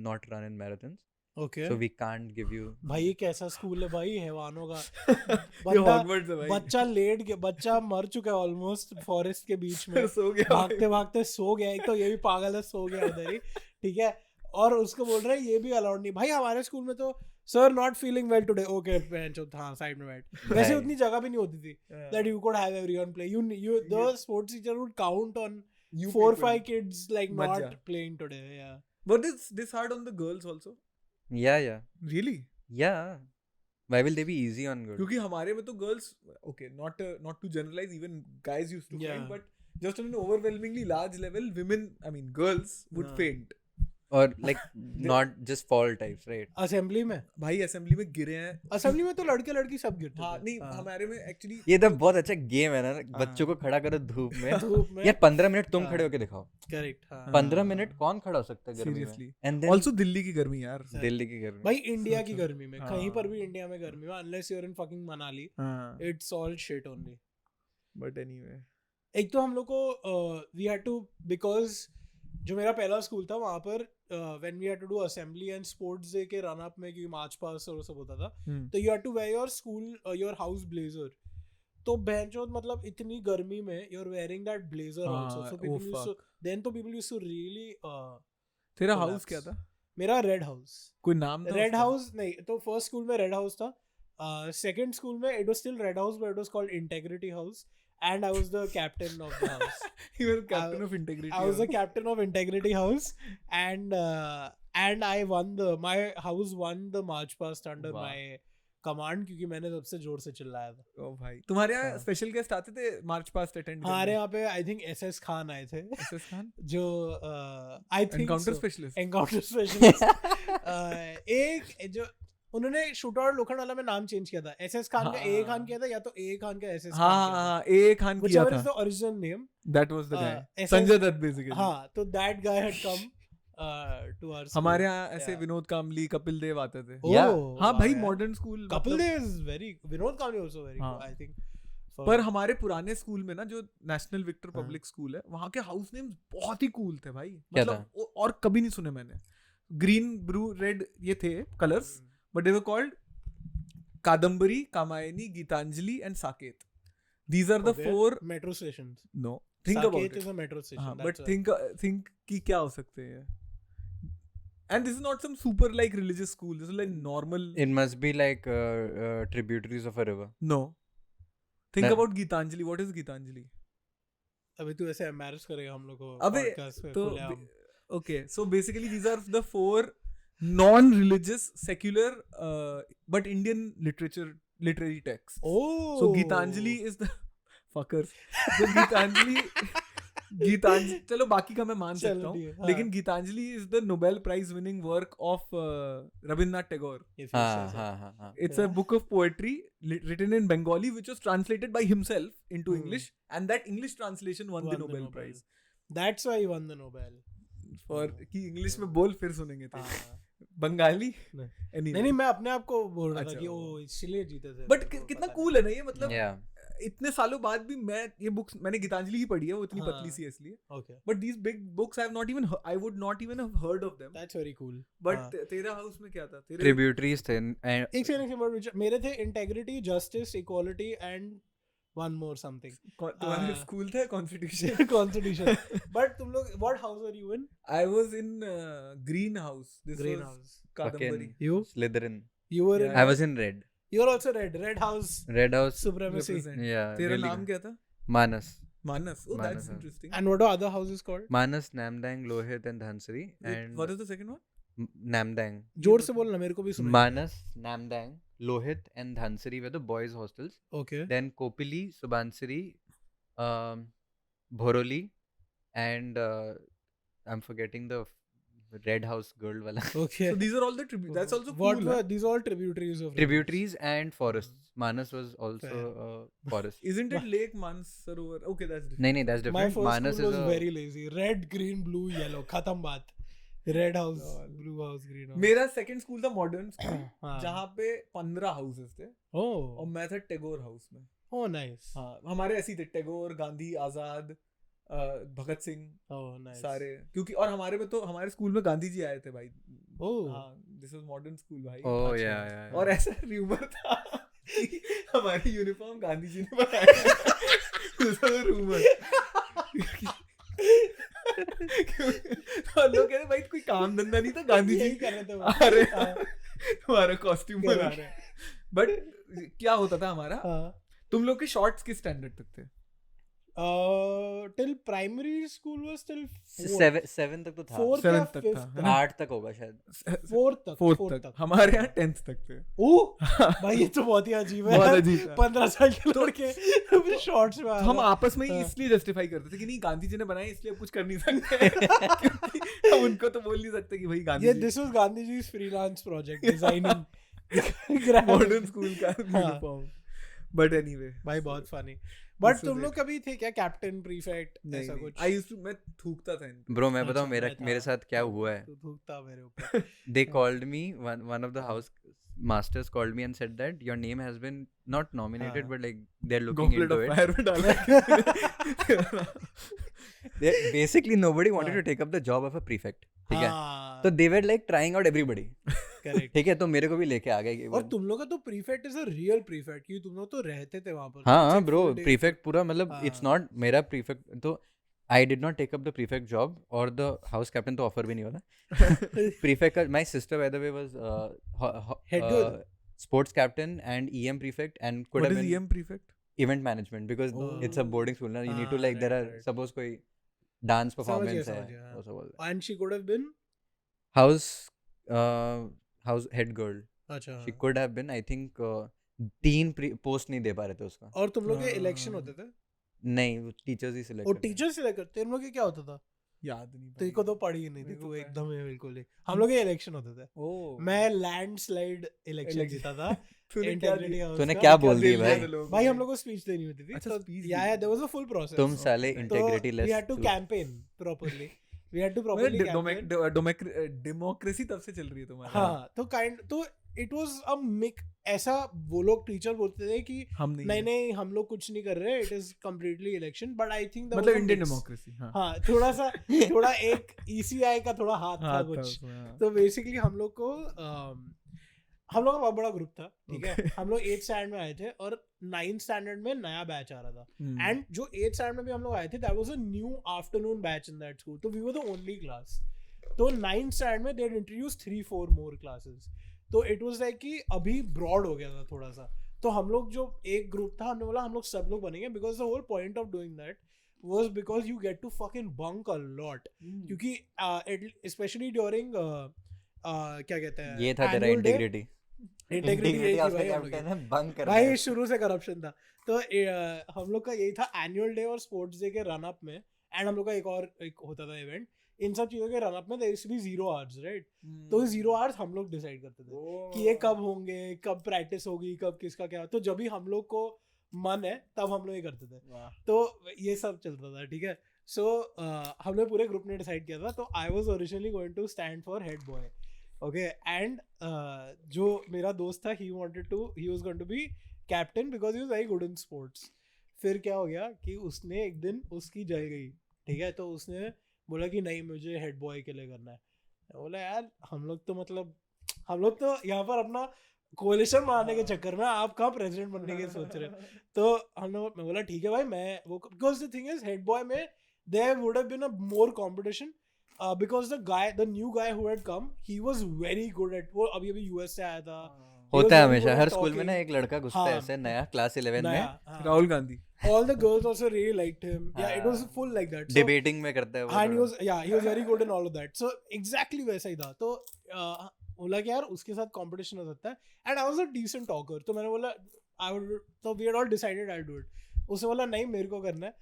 not run in marathons. Okay. So we can't give you. भाई ये कैसा school है भाई, हैवानों का. ये बंदा Hogwarts है भाई. बच्चा लेट गया, बच्चा मर चुका है ऑलमोस्ट फॉरेस्ट के बीच में, सो गया. भागते भागते सो गया. एक तो ये भी पागल है, सो गया उधर ही. ठीक है. और उसको बोल रहा है ये भी अलाउड नहीं. भाई हमारे स्कूल में तो sir not feeling well today. Okay हाँ साइड में बैठ. वैसे Right. उतनी जगह भी नहीं होती थी that you could have everyone play. You the sports teacher would count on You 4-5 kids like Majja. not playing today. Yeah. But this hard on the girls also. Yeah. Really? Yeah. Why will they be easy on girls? क्योंकि हमारे में तो girls, okay, not to generalize, even guys used to Yeah. faint, but just on an overwhelmingly large level, women, I mean girls would हाँ. faint. Or like not just fall types, right? Assembly में भाई assembly में गिरे हैं. Assembly में तो लड़के लड़की सब गिरते हाँ थे. नहीं हाँ. हमारे में एक्चुअली ये तो बहुत अच्छा गेम है ना, बच्चों को खड़ा करो धूप में. धूप में. यार 15 मिनट तुम हाँ. खड़े होके दिखाओ. करेक्ट. हाँ. 15 मिनट कौन खड़ा हो सकता है गर्मी में? Seriously. And then also Delhi की गर्मी यार. दिल्ली की गर्मी. भाई इंडिया की गर्मी में हाँ. कहीं पर भी इंडिया में गर्मी में unless you're in fucking Manali, हाँ. it's all shit only. But anyway. एक तो हम लोग को we had to, because जो मेरा पहला स्कूल था वहाँ पर when we had to do assembly and sports day के रन अप में, क्योंकि मार्च पास और सब होता था, तो you had to wear your school your house blazer. तो बेंचों मतलब इतनी गर्मी में you're wearing that blazer also. So people used to, then तो people used to really तेरा collapse. हाउस क्या था? मेरा रेड हाउस. कोई नाम था रेड उसका? हाउस नहीं, तो फर्स्ट स्कूल में रेड हाउस था. second school में it was still Red House, but it was called Integrity House, and I was the captain of the house. You were captain of Integrity. I was the captain of Integrity House, and I won my house won the march past under वाह. my command क्योंकि मैंने सबसे जोर से चिल्लाया था. ओ भाई, तुम्हारे यहाँ हाँ. स्पेशल गेस्ट आते थे मार्च पास्ट अटेंड करने? हमारे यहाँ पे I think SS खान आए थे. SS खान जो I think encounter so. Specialist. Encounter specialist. एक जो उन्होंने शूटर और लोखंड वाला में नाम चेंज किया था. एसएस खान का ए खान किया था या तो ए खान का एसएस खान किया था. हाँ ए खान किया Whichever था. is the original name. That was the guy. SS Sanjay Dutt basically. हाँ, तो that guy had come to our school. हमारे यहाँ ऐसे Yeah. विनोद कामली, कपिल देव आते थे. Oh, हाँ wow, भाई, yeah. Modern school. Kapil Dev is very. Vinod Kamli also very हाँ. good, I think. पर हमारे पुराने स्कूल में ना, जो नेशनल विक्टर हाँ. पब्लिक स्कूल है, वहाँ के हाउस नेम्स बहुत ही कूल थे भाई. क्या मतलब और कभी नहीं सुने मैंने. ग्रीन, ब्लू, रेड ये थे colours, but they were called Kadambari, Kamayani, Gitanjali and Saket. These are the Okay. 4 metro stations. No, think about Saket it. is a metro station. हाँ, that's but why. think कि क्या हो सकते हैं. And this is not some super like religious school. This is like normal. It must be like tributaries of a river. No. Think No. about Geetanjali. What is Geetanjali? अभी तू ऐसे embarrass करेगा हम लोग को अबे, podcast पे तो खुलेआम. okay, so basically these are the 4 non-religious, secular, but Indian literary texts. Oh. So Geetanjali is the fuckers. So Geetanjali, चलो बाकी का मैं मान चलो सकता ठीक है, हूँ, हाँ. लेकिन Geetanjali is the Nobel Prize winning work of Rabindranath Tagore. If you say हाँ so. हाँ हाँ हाँ. It's a book of poetry written in Bengali, which was translated by himself into English, and that English translation won the Nobel Prize. That's why he won the Nobel. For कि English में बोल फिर सुनेंगे थे. हाँ. बंगाली. नहीं. Anyway. नहीं मैं अपने आप को बोल रहा था अच्छा, कि वो. वो इसलिए जीते थे. बट कितना कूल है ना ये, मतलब Yeah. इतने सालों बाद भी मैं ये बुक्स, मैंने गीतांजलि ही पढ़ी है, वो इतनी हाँ. पतली सी है इसलिए. Okay. But these big books I would not even have heard of them. That's very cool. But हाँ. तेरा हाउस में क्या था? तेरे Tributaries थे. And एक सेकंड which मेरे थे integrity, justice, equality and one more something. तुम्हारे हाँ. स्कूल था Constitution. Constitution. But तुम लोग what house are you in? I was in Green House. This Green was house. Kadambari. You? Slytherin. You were in. I was in red. You were also red. Red house. Red House. Supremacy. Represent. Yeah. तेरा really नाम good. क्या था? Manas. Manas. Oh, Manas, that's हाँ. interesting. And what are other houses called? Manas, Namdang, Lohit, and Dhansari. Wait, And what is the second one? Namdang. जोर से बोलना मेरे को भी सुनाई. Manas, Namdang, Lohit, and Dhansari were the boys' hostels. Okay. Then Kopili, Subansiri, Bhoroli, and I'm forgetting the Red House girl wala. Okay. So these are all the tributes. That's also cool. What were huh? these all tributaries of? Tributaries and forests. Manas was also Fair. a forest. Isn't it Lake Mansarovar? Okay, that's different. No, that's My different. first Manas school is was a very lazy. Red, green, blue, yellow. Khatam baat. Red house, Lol. blue house, green house. मेरा second school था modern school, हाँ. जहाँ पे 15 houses थे और Oh. मैं था Tagore house में. Oh, nice. हाँ, हमारे ऐसे ही थे, टैगोर, गांधी, आजाद, भगत सिंह, Oh, nice. सारे. क्योंकि और हमारे में तो हमारे स्कूल में गांधी जी आए थे भाई. Oh. हाँ, दिस वाज मॉडर्न स्कूल भाई. Oh अच्छा. yeah. और ऐसा रूमर था कि हमारी यूनिफॉर्म गांधी जी ने बनाया. रूमर. और लोग कहते भाई कोई काम धंधा नहीं था, गांधी जी यही कर रहे थे वो. अरे हाँ. तुम्हारा कॉस्ट्यूम बना रहे हैं. बट क्या होता था हमारा, हाँ. तुम लोग के शॉर्ट्स किस स्टैंडर्ड तक थे? Till primary school was till Seven तक तो था. fourth या Seventh तक था, fifth. है ना? 8 तक होगा शायद. Fourth तक. हमारे यहाँ 10th तक थे. ओह भाई ये तो बहुत ही अजीब है. बहुत अजीब था. 15 साल के लड़के शॉर्ट्स में आ हम रहे हैं. आपस में ही हाँ. इसलिए जस्टिफाई करते थे कि नहीं गांधी जी ने बनाए इसलिए अब कुछ कर नहीं सकते. क्योंकि हम उनको तो बोल नहीं सकते कि भाई गांधी ये जी. this was Gandhi ji's freelance project designing modern school का हाँ. यूनिफॉर्म. बट एनीवे, भाई बहुत फनी. बट This तुम was लोग कभी थे क्या कैप्टन प्रीफेक्ट नहीं ऐसा नहीं. कुछ? आई यूज्ड टू, मैं थूकता था इनको. Bro, मैं बताऊँ अच्छा, मेरा मैं था. मेरे साथ क्या हुआ है. तू थूकता मेरे ऊपर. They called me. One of the house masters called me and said that your name has been not nominated, हाँ. but like they're looking Goblet into of it. fire में डाला. Basically, nobody wanted हाँ. to take up the job of a prefect. ठीक है. हाँ, तो they were like trying out everybody. correct. ठीक है, तो मेरे को भी लेके आ गए. और तुम लोग का तो prefect is a real prefect क्योंकि तुम लोग तो रहते थे वहां पर. हाँ It's हाँ like bro, full day. Prefect पूरा मतलब हाँ. इट्स नॉट मेरा प्रीफेक्ट. तो I did not take up the prefect job और द हाउस कैप्टन तो ऑफर भी नहीं वाला. प्रीफेक्ट का my sister by the way was Head girl? sports captain and EM prefect, and could What have is been EM prefect? event management, because it's a boarding school now. You need to like, there are right. suppose koi dance performance hai, समझ गया. वो सब बोलते हैं. And she could have been house head girl. अच्छा. She could have been, I think 3 post नहीं दे पा रहे थे उसका. और तुम लोग के इलेक्शन होते थे? नहीं, वो टीचर्स ही सिलेक्ट और टीचर सिलेक्ट करते तुम लोग के क्या होता था? याद नहीं. तेरे को तो पढ़ी ही नहीं थी तू एकदम ही बिल्कुल ही. हम लोग के इलेक्शन होते थे. मैं लैंडस्लाइड इलेक्शन जीता था. Integrity House तूने का. क्या बोल दी भाई? भाई हम लोग को स्पीच देनी होती थी. अच्छा, तो speech yeah, there was a full process. तुम साले तो integrity less. we had to campaign properly. We had to properly campaign. Democracy तब से चल रही है तुम्हारी. हाँ तो it was a mix. ऐसा वो लोग टीचर बोलते थे कि हम नहीं हम लोग कुछ नहीं कर रहे. It is completely election. But I think मतलब इंडियन डेमोक्रेसी. हाँ थोड़ा एक ECI का थोड़ा हाथ था कुछ. तो बेसिकली हम लोग का बहुत बड़ा ग्रुप था. ठीक है. हम लोग 8th स्टैंडर्ड में आए थे और 9th स्टैंडर्ड में नया बैच आ रहा था. एंड जो 8th स्टैंडर्ड में भी हम लोग आए थे, that was a new afternoon batch in that school. तो we were the only class. तो 9th स्टैंडर्ड में they had introduce 3-4 more classes. तो इट वाज लाइक कि अभी ब्रॉड हो गया था थोड़ा सा. तो हम लोग जो एक ग्रुप था, हमने बोला हम लोग सब लोग बनेंगे, because the whole point of doing that was because you get to fucking bunk a lot. क्योंकि स्पेशली ड्यूरिंग क्या कहते हैं, ये था तेरा इंटीग्रिटी. भाई शुरू से करप्शन था. तो हम लोग का यही था एनुअल डे और स्पोर्ट्स डे के रन अप में. एंड हम लोग का एक होता था इवेंट. इन सब चीजों के रन अप में there used to be 0 hours, राइट? तो 0 आवर्स हम लोग डिसाइड करते थे कि ये कब होंगे, कब प्रैक्टिस होगी, कब किसका क्या. तो जब भी हम लोग को मन है तब हम लोग ये करते थे. तो ये सब चलता था. ठीक है. सो हमने पूरे ग्रुप ने डिसाइड किया था. तो I was originally going to stand for head boy. Okay. And जो मेरा दोस्त था, he was going to be captain because he was very good in sports. फिर क्या हो गया कि उसने एक दिन उसकी जल गई. ठीक है. तो उसने बोला कि नहीं मुझे हेड बॉय के लिए करना है. बोला यार हम लोग तो यहाँ पर अपना कोalition बनाने के चक्कर में आप कहाँ प्रेसिडेंट बनने के सोच रहे हो. तो मैं बोला ठीक है भाई, मैं वो, because the thing is head boy में there would have been a more competition because the new guy who had come, he was very good at, वो अभी यूएस से आया था. होता है हमेशा हर स्कूल में ना, एक लड़का घुसता है ऐसे नया क्लास 11 में. Rahul Gandhi. All the girls also really liked him. Yeah, it was full like that. So, Debating में करता है वो. And he was very good in all of that. So exactly वैसा ही था. तो बोला कि यार उसके साथ competition हो सकता है. And I was a decent talker. तो मैंने बोला so we had all decided I'll do it. उसने बोला नहीं मेरे को करना है.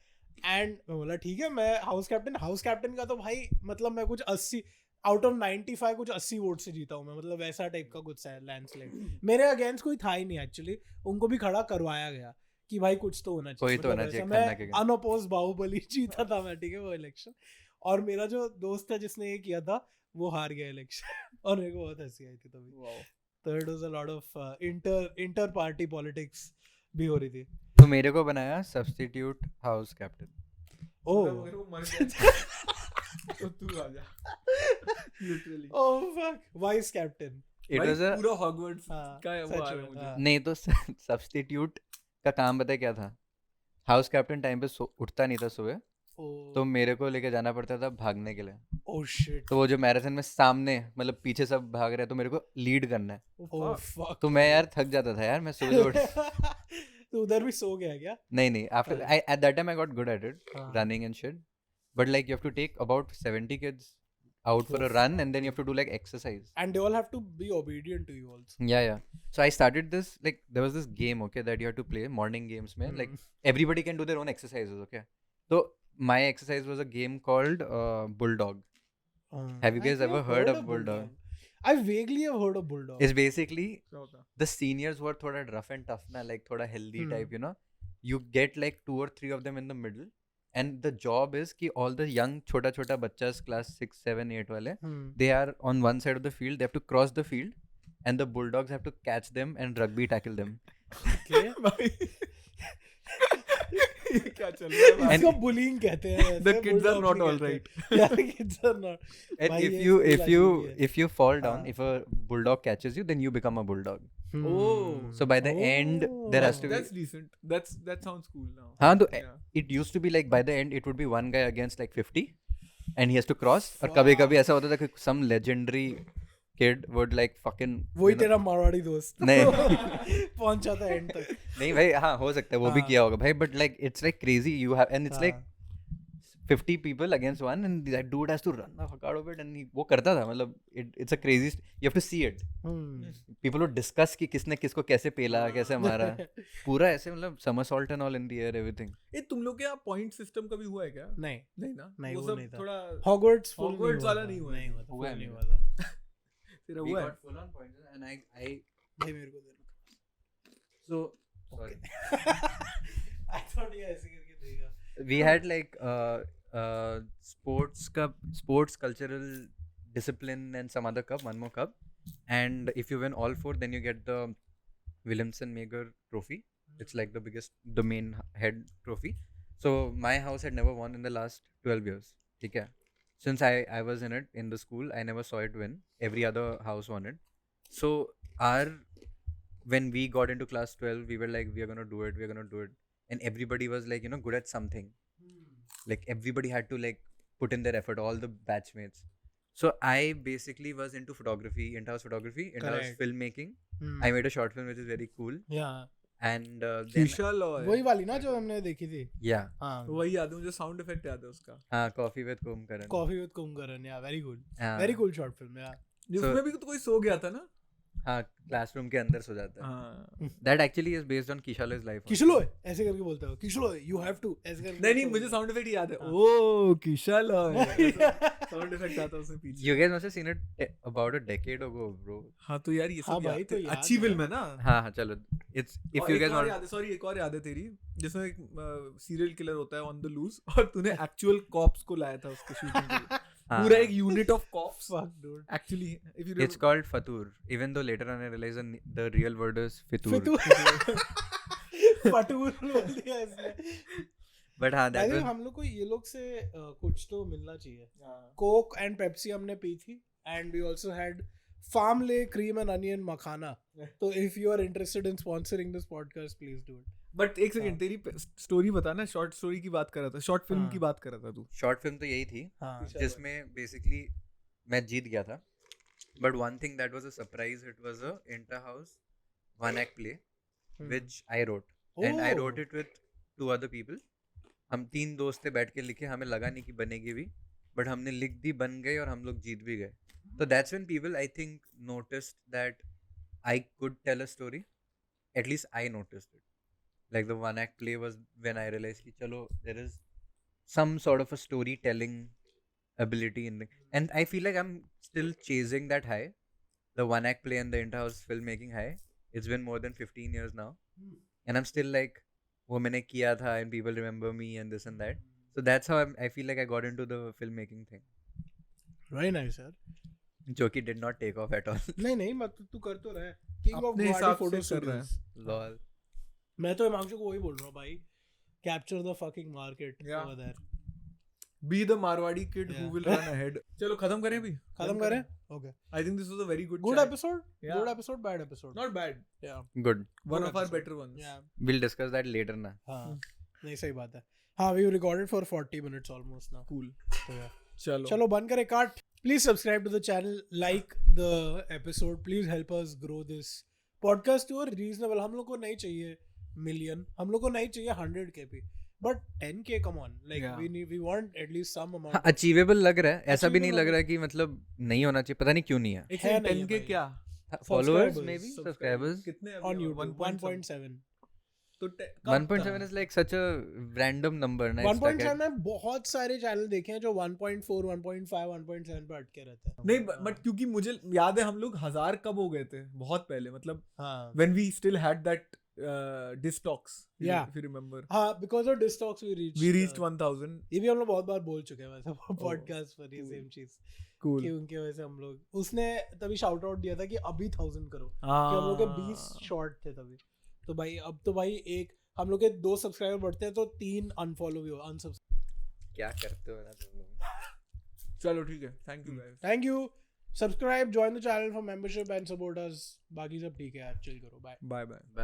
And मैं बोला ठीक है, मैं हाउस कैप्टन का तो भाई मतलब मैं कुछ 80 आउट ऑफ 95 कुछ 80 वोट से जीता हूँ मैं. मतलब वैसा टाइप का कुछ है लैंडस्लाइड. मेरे अगेंस्ट कोई था ही नहीं एक्चुअली. उनको भी खड़ा करवाया गया कि भाई कुछ तो होना चाहिए. कोई तो होना चाहिए. मैं अनअपोज बाहुबली जीता था मैं. ठीक है. वो इलेक्शन. और मेरा जो दोस्त है जिसने ये किया था वो हार गया इलेक्शन. और मेरे को बहुत हंसी आई थी तभी. तो it was a lot of inter party politics भी हो रही थी. तो मेरे को बनाया सब्स्टिट्यूट हाउस कैप्टन. तो तू आ जा. Literally. Oh fuck. Vice captain. It was a पूरा हॉगवर्ट्स का है वो आ रहा है मुझे. नहीं तो सब्स्टिट्यूट का काम पता है क्या था? हाउस कैप्टन टाइम पे उठता नहीं था सुबह. तो मेरे को लेके जाना पड़ता था भागने के लिए. Oh shit. तो वो जो मैराथन में सामने मतलब पीछे सब भाग रहे हैं तो मेरे को लीड करना है. Oh fuck. तो मैं यार थक जाता था यार. मैं सुबह उठ तो उधर भी सो गया क्या? नहीं after at that time I got good at it, running and shit, but like you have to take about 70 kids out for a run and then you have to do like exercise, and they all have to be obedient to you also. yeah so I started this, like there was this game, okay, that you have to play morning games mein, like everybody can do their own exercises, okay. So my exercise was a game called Bulldog. Have you guys ever heard of Bulldog? I vaguely have heard of Bulldog. It's basically the seniors who are thoda rough and tough na, like thoda healthy type, you know. You get like 2 or 3 of them in the middle, and the job is ki all the young chota bachchas class 6, 7, 8 wale, they are on one side of the field, they have to cross the field, and the Bulldogs have to catch them and rugby tackle them. Okay. क्या चल रहा है? इसको bullying कहते हैं. The kids are not all right. Yeah, the kids are not. And if you fall down, if a bulldog catches you, then you become a bulldog. Oh. So by the end, there has to be. That's decent. That sounds cool now. हाँ तो it used to be like by the end it would be one guy against like 50, and he has to cross. और कभी-कभी ऐसा होता था कि some legendary kid would like fucking वही you know- तेरा मारवाड़ी दोस्त नहीं पहुंचा था एंड तक नहीं भाई हाँ हो सकता है वो भी हाँ। किया होगा भाई but like it's like crazy you have and it's like हाँ। 50 people against one and that dude has to run the fuck out of it and वो करता था मतलब it's a crazy you have to see it people would discuss कि किसने किसको कैसे पेला कैसे मारा पूरा ऐसे मतलब somersault and all in the air everything ये तुम लोग के यहाँ पॉइंट सिस्टम कभी हुआ है क्या? नहीं नहीं ना, नहीं, वो सब नहीं था। थोड़ा हॉगवर्ट्स Hogwarts वाला नहीं हुआ है। नहीं हुआ था हुआ है full नहीं नहीं हुआ था तेरा we हुआ है? got full on points and I भाई मेरे को दे so sorry I thought ये ऐसे करके देगा we had like sports cultural discipline and some other cup one more cup and if you win all 4 then you get the Williamson Mager trophy it's like the biggest the main head trophy so my house had never won in the last 12 years ठीक है since I was in it in the school I never saw it win every other house won it so our when we got into class 12 we were like we're gonna do it and everybody was like you know good at something like everybody had to like put in their effort all the batchmates so I basically was into photography in-house Correct. filmmaking I made a short film which is very cool yeah and then Kishal और वही वाली ना जो हमने देखी थी yeah हाँ वही याद है मुझे, साउंड इफेक्ट याद है उसका। हाँ coffee with Kumkaran coffee with Kumbhkaran या वेरी गुड हाँ, वेरी कूल शॉर्ट फिल्म या जिसमें भी तो कोई सो गया था ना? हाँ क्लासरूम के अंदर सो जाता है हाँ। that actually is based on Kishalo's life किशलो ऐसे करके बोलते हो किशलो यू हैव टू ऐसे करके नहीं नहीं, मुझे साउंड इफेक्ट याद है। ओ किशल साउंड इफेक्ट आता है उसमें पीछे। you guys must have seen it about a decade ago bro हाँ तो यार ये हाँ सब भाई, याद तो है। याद अच्छी है। फिल्म है ना? हाँ हाँ चलो it's if और you एक guys और want याद है, सॉरी एक और याद है तेरी, जिसमें एक सीरियल किलर होता है ऑन द लूज और तूने एक्चुअल कॉप्स को लाया था उसके शूटिंग के लिए। हाँ, पूरा एक unit of cops fuck dude actually if you it's called Fatur even though later on I realized the real word is Fitur फटूर बोल दिया इसने but हाँ आई that थिंक was हम लोग को ये लोग से कुछ तो मिलना चाहिए कोक एंड पेप्सी हमने पी थी and we also had Farmley cream and onion makhana तो if you are interested in sponsoring this podcast please do it but एक सेकंड तेरी स्टोरी बता ना, शॉर्ट स्टोरी की बात कर रहा था, शॉर्ट फिल्म हाँ। की बात कर रहा था तू। short film तो यही थी हाँ जिसमें basically मैं जीत गया था but one thing that was a surprise it was a inter-house one act play which I wrote and I wrote it with 2 other people हम 3 दोस्त थे बैठ के लिखे हमें लगा नहीं कि बनेगी भी but हमने लिख दी बन गई और हम लोग जीत भी गए so that's when people I think noticed that I could tell a story at least I noticed it like the one act play was when I realized कि चलो there is some sort of a storytelling ability in the and I feel like I'm still chasing that high the one act play and the inter-house filmmaking high it's been more than 15 years now and I'm still like वो मैंने किया था and people remember me and this and that so that's how I feel like I got into the filmmaking thing very nice यार जो कि did not take off at all नहीं नहीं मत तू कर तो रहा है किंग ऑफ अपने गुवाहाटी हिसाब फोटो से कर रहा है। स्टूडियोज lol मैं तो हिमांशु को वही बोल रहा हूँ भाई capture the fucking market Yeah. Over there be the Marwari kid who Yeah. Will run ahead. चलो खत्म करें अभी, खत्म करें okay I think this was a very good good episode Yeah. Good episode bad episode not bad, yeah good one Good of our episode. Better ones. Yeah we'll discuss that later ना हाँ नहीं सही बात है हाँ we recorded for 40 minutes almost now cool, तो yeah चलो चलो बंद करें काट please subscribe to the channel like the episode please help us grow this podcast to a reasonable हम लोग को नहीं चाहिए मिलियन हम लोग को नहीं चाहिए 100K भी but 10K come on like Yeah. We want at least some हाँ अमाउंट अचीवेबल लग रहा है ऐसा भी नहीं Achievable लग रहा है कि मतलब नहीं होना चाहिए पता नहीं क्यों नहीं है एक है सेकंड, नहीं 10K है क्या followers Subscribers. maybe subscribers कितने हैं ऑन अभी? YouTube 1.7 तो 1.7 is like such a random number ना it's stuck 1.7 में बहुत सारे चैनल देखे हैं जो 1.4 1.5 1.7 पे अटके रहते हैं नहीं बट क्योंकि मुझे याद है हम लोग 1000 कब हो गए थे बहुत पहले, मतलब हाँ when we still had that Distox, Yeah. if you remember, हाँ बिकॉज ऑफ डिस्टॉक्स we reached 1000. ये भी हम लोग बहुत बार बोल चुके हैं वैसे पॉडकास्ट पर ये cool. सेम चीज Cool. कि उनके वजह से हम लोग उसने तभी शाउट आउट दिया था कि अभी 1000 करो कि हाँ हम लोग के 20 शॉर्ट थे तभी तो भाई अब तो भाई एक हम लोग के 2 सब्सक्राइबर बढ़ते हैं तो 3 अनफॉलो भी हो अनसब्सक्राइब क्या करते हो ना तुम लोग चलो ठीक है, thank you guys. Thank you subscribe join the channel for membership and support us बाकी सब ठीक है यार चिल करो बाय बाय बाय।